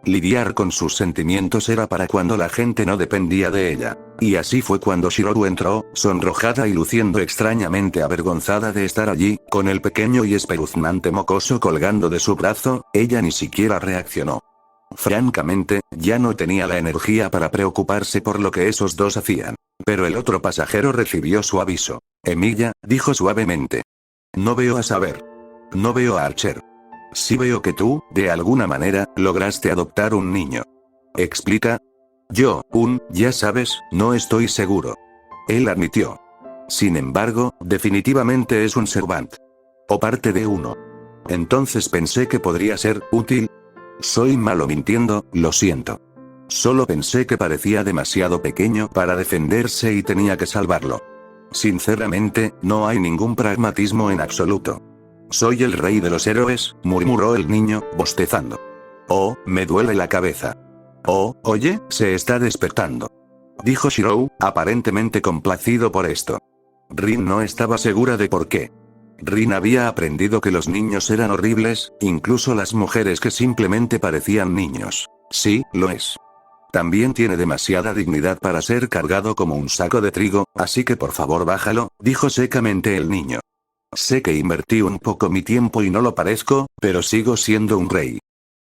Lidiar con sus sentimientos era para cuando la gente no dependía de ella. Y así fue cuando Shirou entró, sonrojada y luciendo extrañamente avergonzada de estar allí, con el pequeño y espeluznante mocoso colgando de su brazo, ella ni siquiera reaccionó. Francamente, ya no tenía la energía para preocuparse por lo que esos dos hacían. Pero el otro pasajero recibió su aviso. Emilia, dijo suavemente. No veo a Saber. No veo a Archer. Sí veo que tú, de alguna manera, lograste adoptar un niño. ¿Explica? Yo, ya sabes, no estoy seguro. Él admitió. Sin embargo, definitivamente es un servant. O parte de uno. Entonces pensé que podría ser útil. Soy malo mintiendo, lo siento. Solo pensé que parecía demasiado pequeño para defenderse y tenía que salvarlo. Sinceramente, no hay ningún pragmatismo en absoluto. Soy el rey de los héroes, murmuró el niño, bostezando. Oh, me duele la cabeza. Oh, oye, se está despertando. Dijo Shirou, aparentemente complacido por esto. Rin no estaba segura de por qué. Rin había aprendido que los niños eran horribles, incluso las mujeres que simplemente parecían niños. Sí, lo es. También tiene demasiada dignidad para ser cargado como un saco de trigo, así que por favor bájalo, dijo secamente el niño. Sé que invertí un poco mi tiempo y no lo parezco, pero sigo siendo un rey.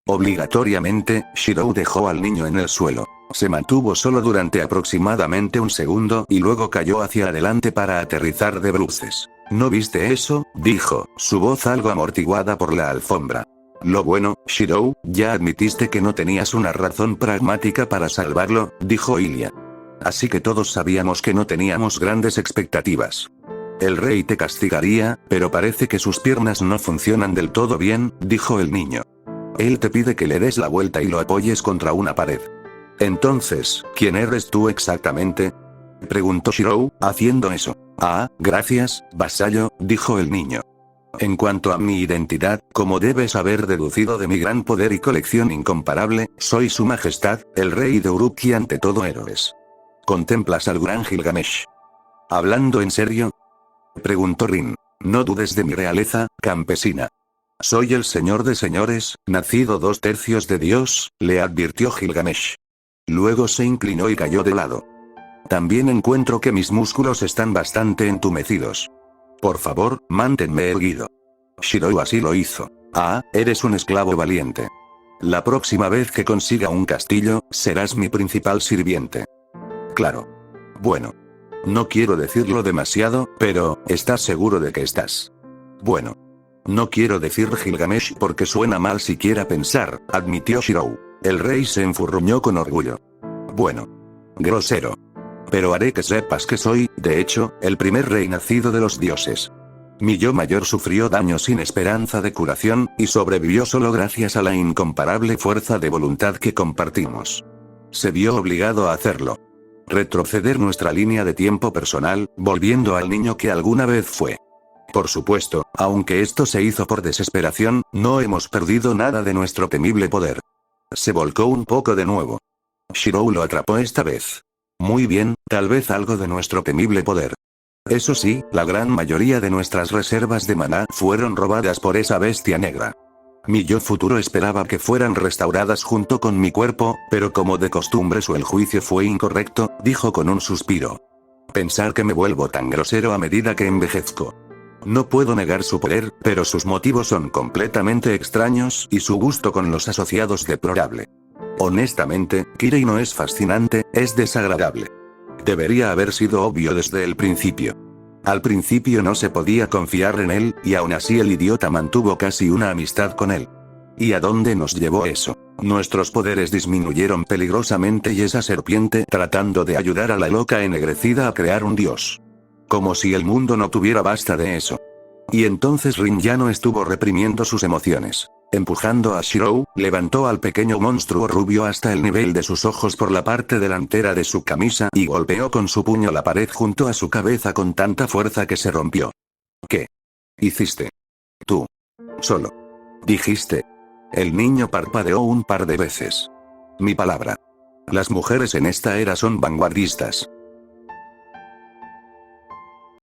Obligatoriamente, Shirou dejó al niño en el suelo. Se mantuvo solo durante aproximadamente un segundo y luego cayó hacia adelante para aterrizar de bruces. ¿No viste eso?, dijo, su voz algo amortiguada por la alfombra. Lo bueno, Shirou, ya admitiste que no tenías una razón pragmática para salvarlo, dijo Ilia. Así que todos sabíamos que no teníamos grandes expectativas. El rey te castigaría, pero parece que sus piernas no funcionan del todo bien, dijo el niño. Él te pide que le des la vuelta y lo apoyes contra una pared. Entonces, ¿quién eres tú exactamente?, preguntó Shirou, haciendo eso. Ah, gracias, vasallo, dijo el niño. En cuanto a mi identidad, como debes haber deducido de mi gran poder y colección incomparable, soy su majestad, el rey de Uruki ante todo héroes. ¿Contemplas al gran Gilgamesh? ¿Hablando en serio?, preguntó Rin. No dudes de mi realeza, campesina. Soy el señor de señores, nacido 2/3 de Dios, le advirtió Gilgamesh. Luego se inclinó y cayó de lado. También encuentro que mis músculos están bastante entumecidos. Por favor, manténme erguido. Shirou así lo hizo. Ah, eres un esclavo valiente. La próxima vez que consiga un castillo, serás mi principal sirviente. Claro. Bueno. No quiero decirlo demasiado, pero, ¿estás seguro de que estás? Bueno. No quiero decir Gilgamesh porque suena mal siquiera pensar, admitió Shirou. El rey se enfurruñó con orgullo. Bueno. Grosero. Pero haré que sepas que soy, de hecho, el primer rey nacido de los dioses. Mi yo mayor sufrió daño sin esperanza de curación, y sobrevivió solo gracias a la incomparable fuerza de voluntad que compartimos. Se vio obligado a hacerlo. Retroceder nuestra línea de tiempo personal, volviendo al niño que alguna vez fue. Por supuesto, aunque esto se hizo por desesperación, no hemos perdido nada de nuestro temible poder. Se volcó un poco de nuevo. Shirou lo atrapó esta vez. Muy bien, tal vez algo de nuestro temible poder. Eso sí, la gran mayoría de nuestras reservas de maná fueron robadas por esa bestia negra. Mi yo futuro esperaba que fueran restauradas junto con mi cuerpo, pero como de costumbre el juicio fue incorrecto, dijo con un suspiro. Pensar que me vuelvo tan grosero a medida que envejezco. No puedo negar su poder, pero sus motivos son completamente extraños y su gusto con los asociados deplorable. Honestamente, Kirei no es fascinante, es desagradable. Debería haber sido obvio desde el principio. Al principio no se podía confiar en él, y aún así el idiota mantuvo casi una amistad con él. ¿Y a dónde nos llevó eso? Nuestros poderes disminuyeron peligrosamente y esa serpiente tratando de ayudar a la loca ennegrecida a crear un dios. Como si el mundo no tuviera basta de eso. Y entonces Rin ya no estuvo reprimiendo sus emociones. Empujando a Shirou, levantó al pequeño monstruo rubio hasta el nivel de sus ojos por la parte delantera de su camisa y golpeó con su puño la pared junto a su cabeza con tanta fuerza que se rompió. ¿Qué hiciste? Tú. Solo. Dijiste. El niño parpadeó un par de veces. Mi palabra. Las mujeres en esta era son vanguardistas.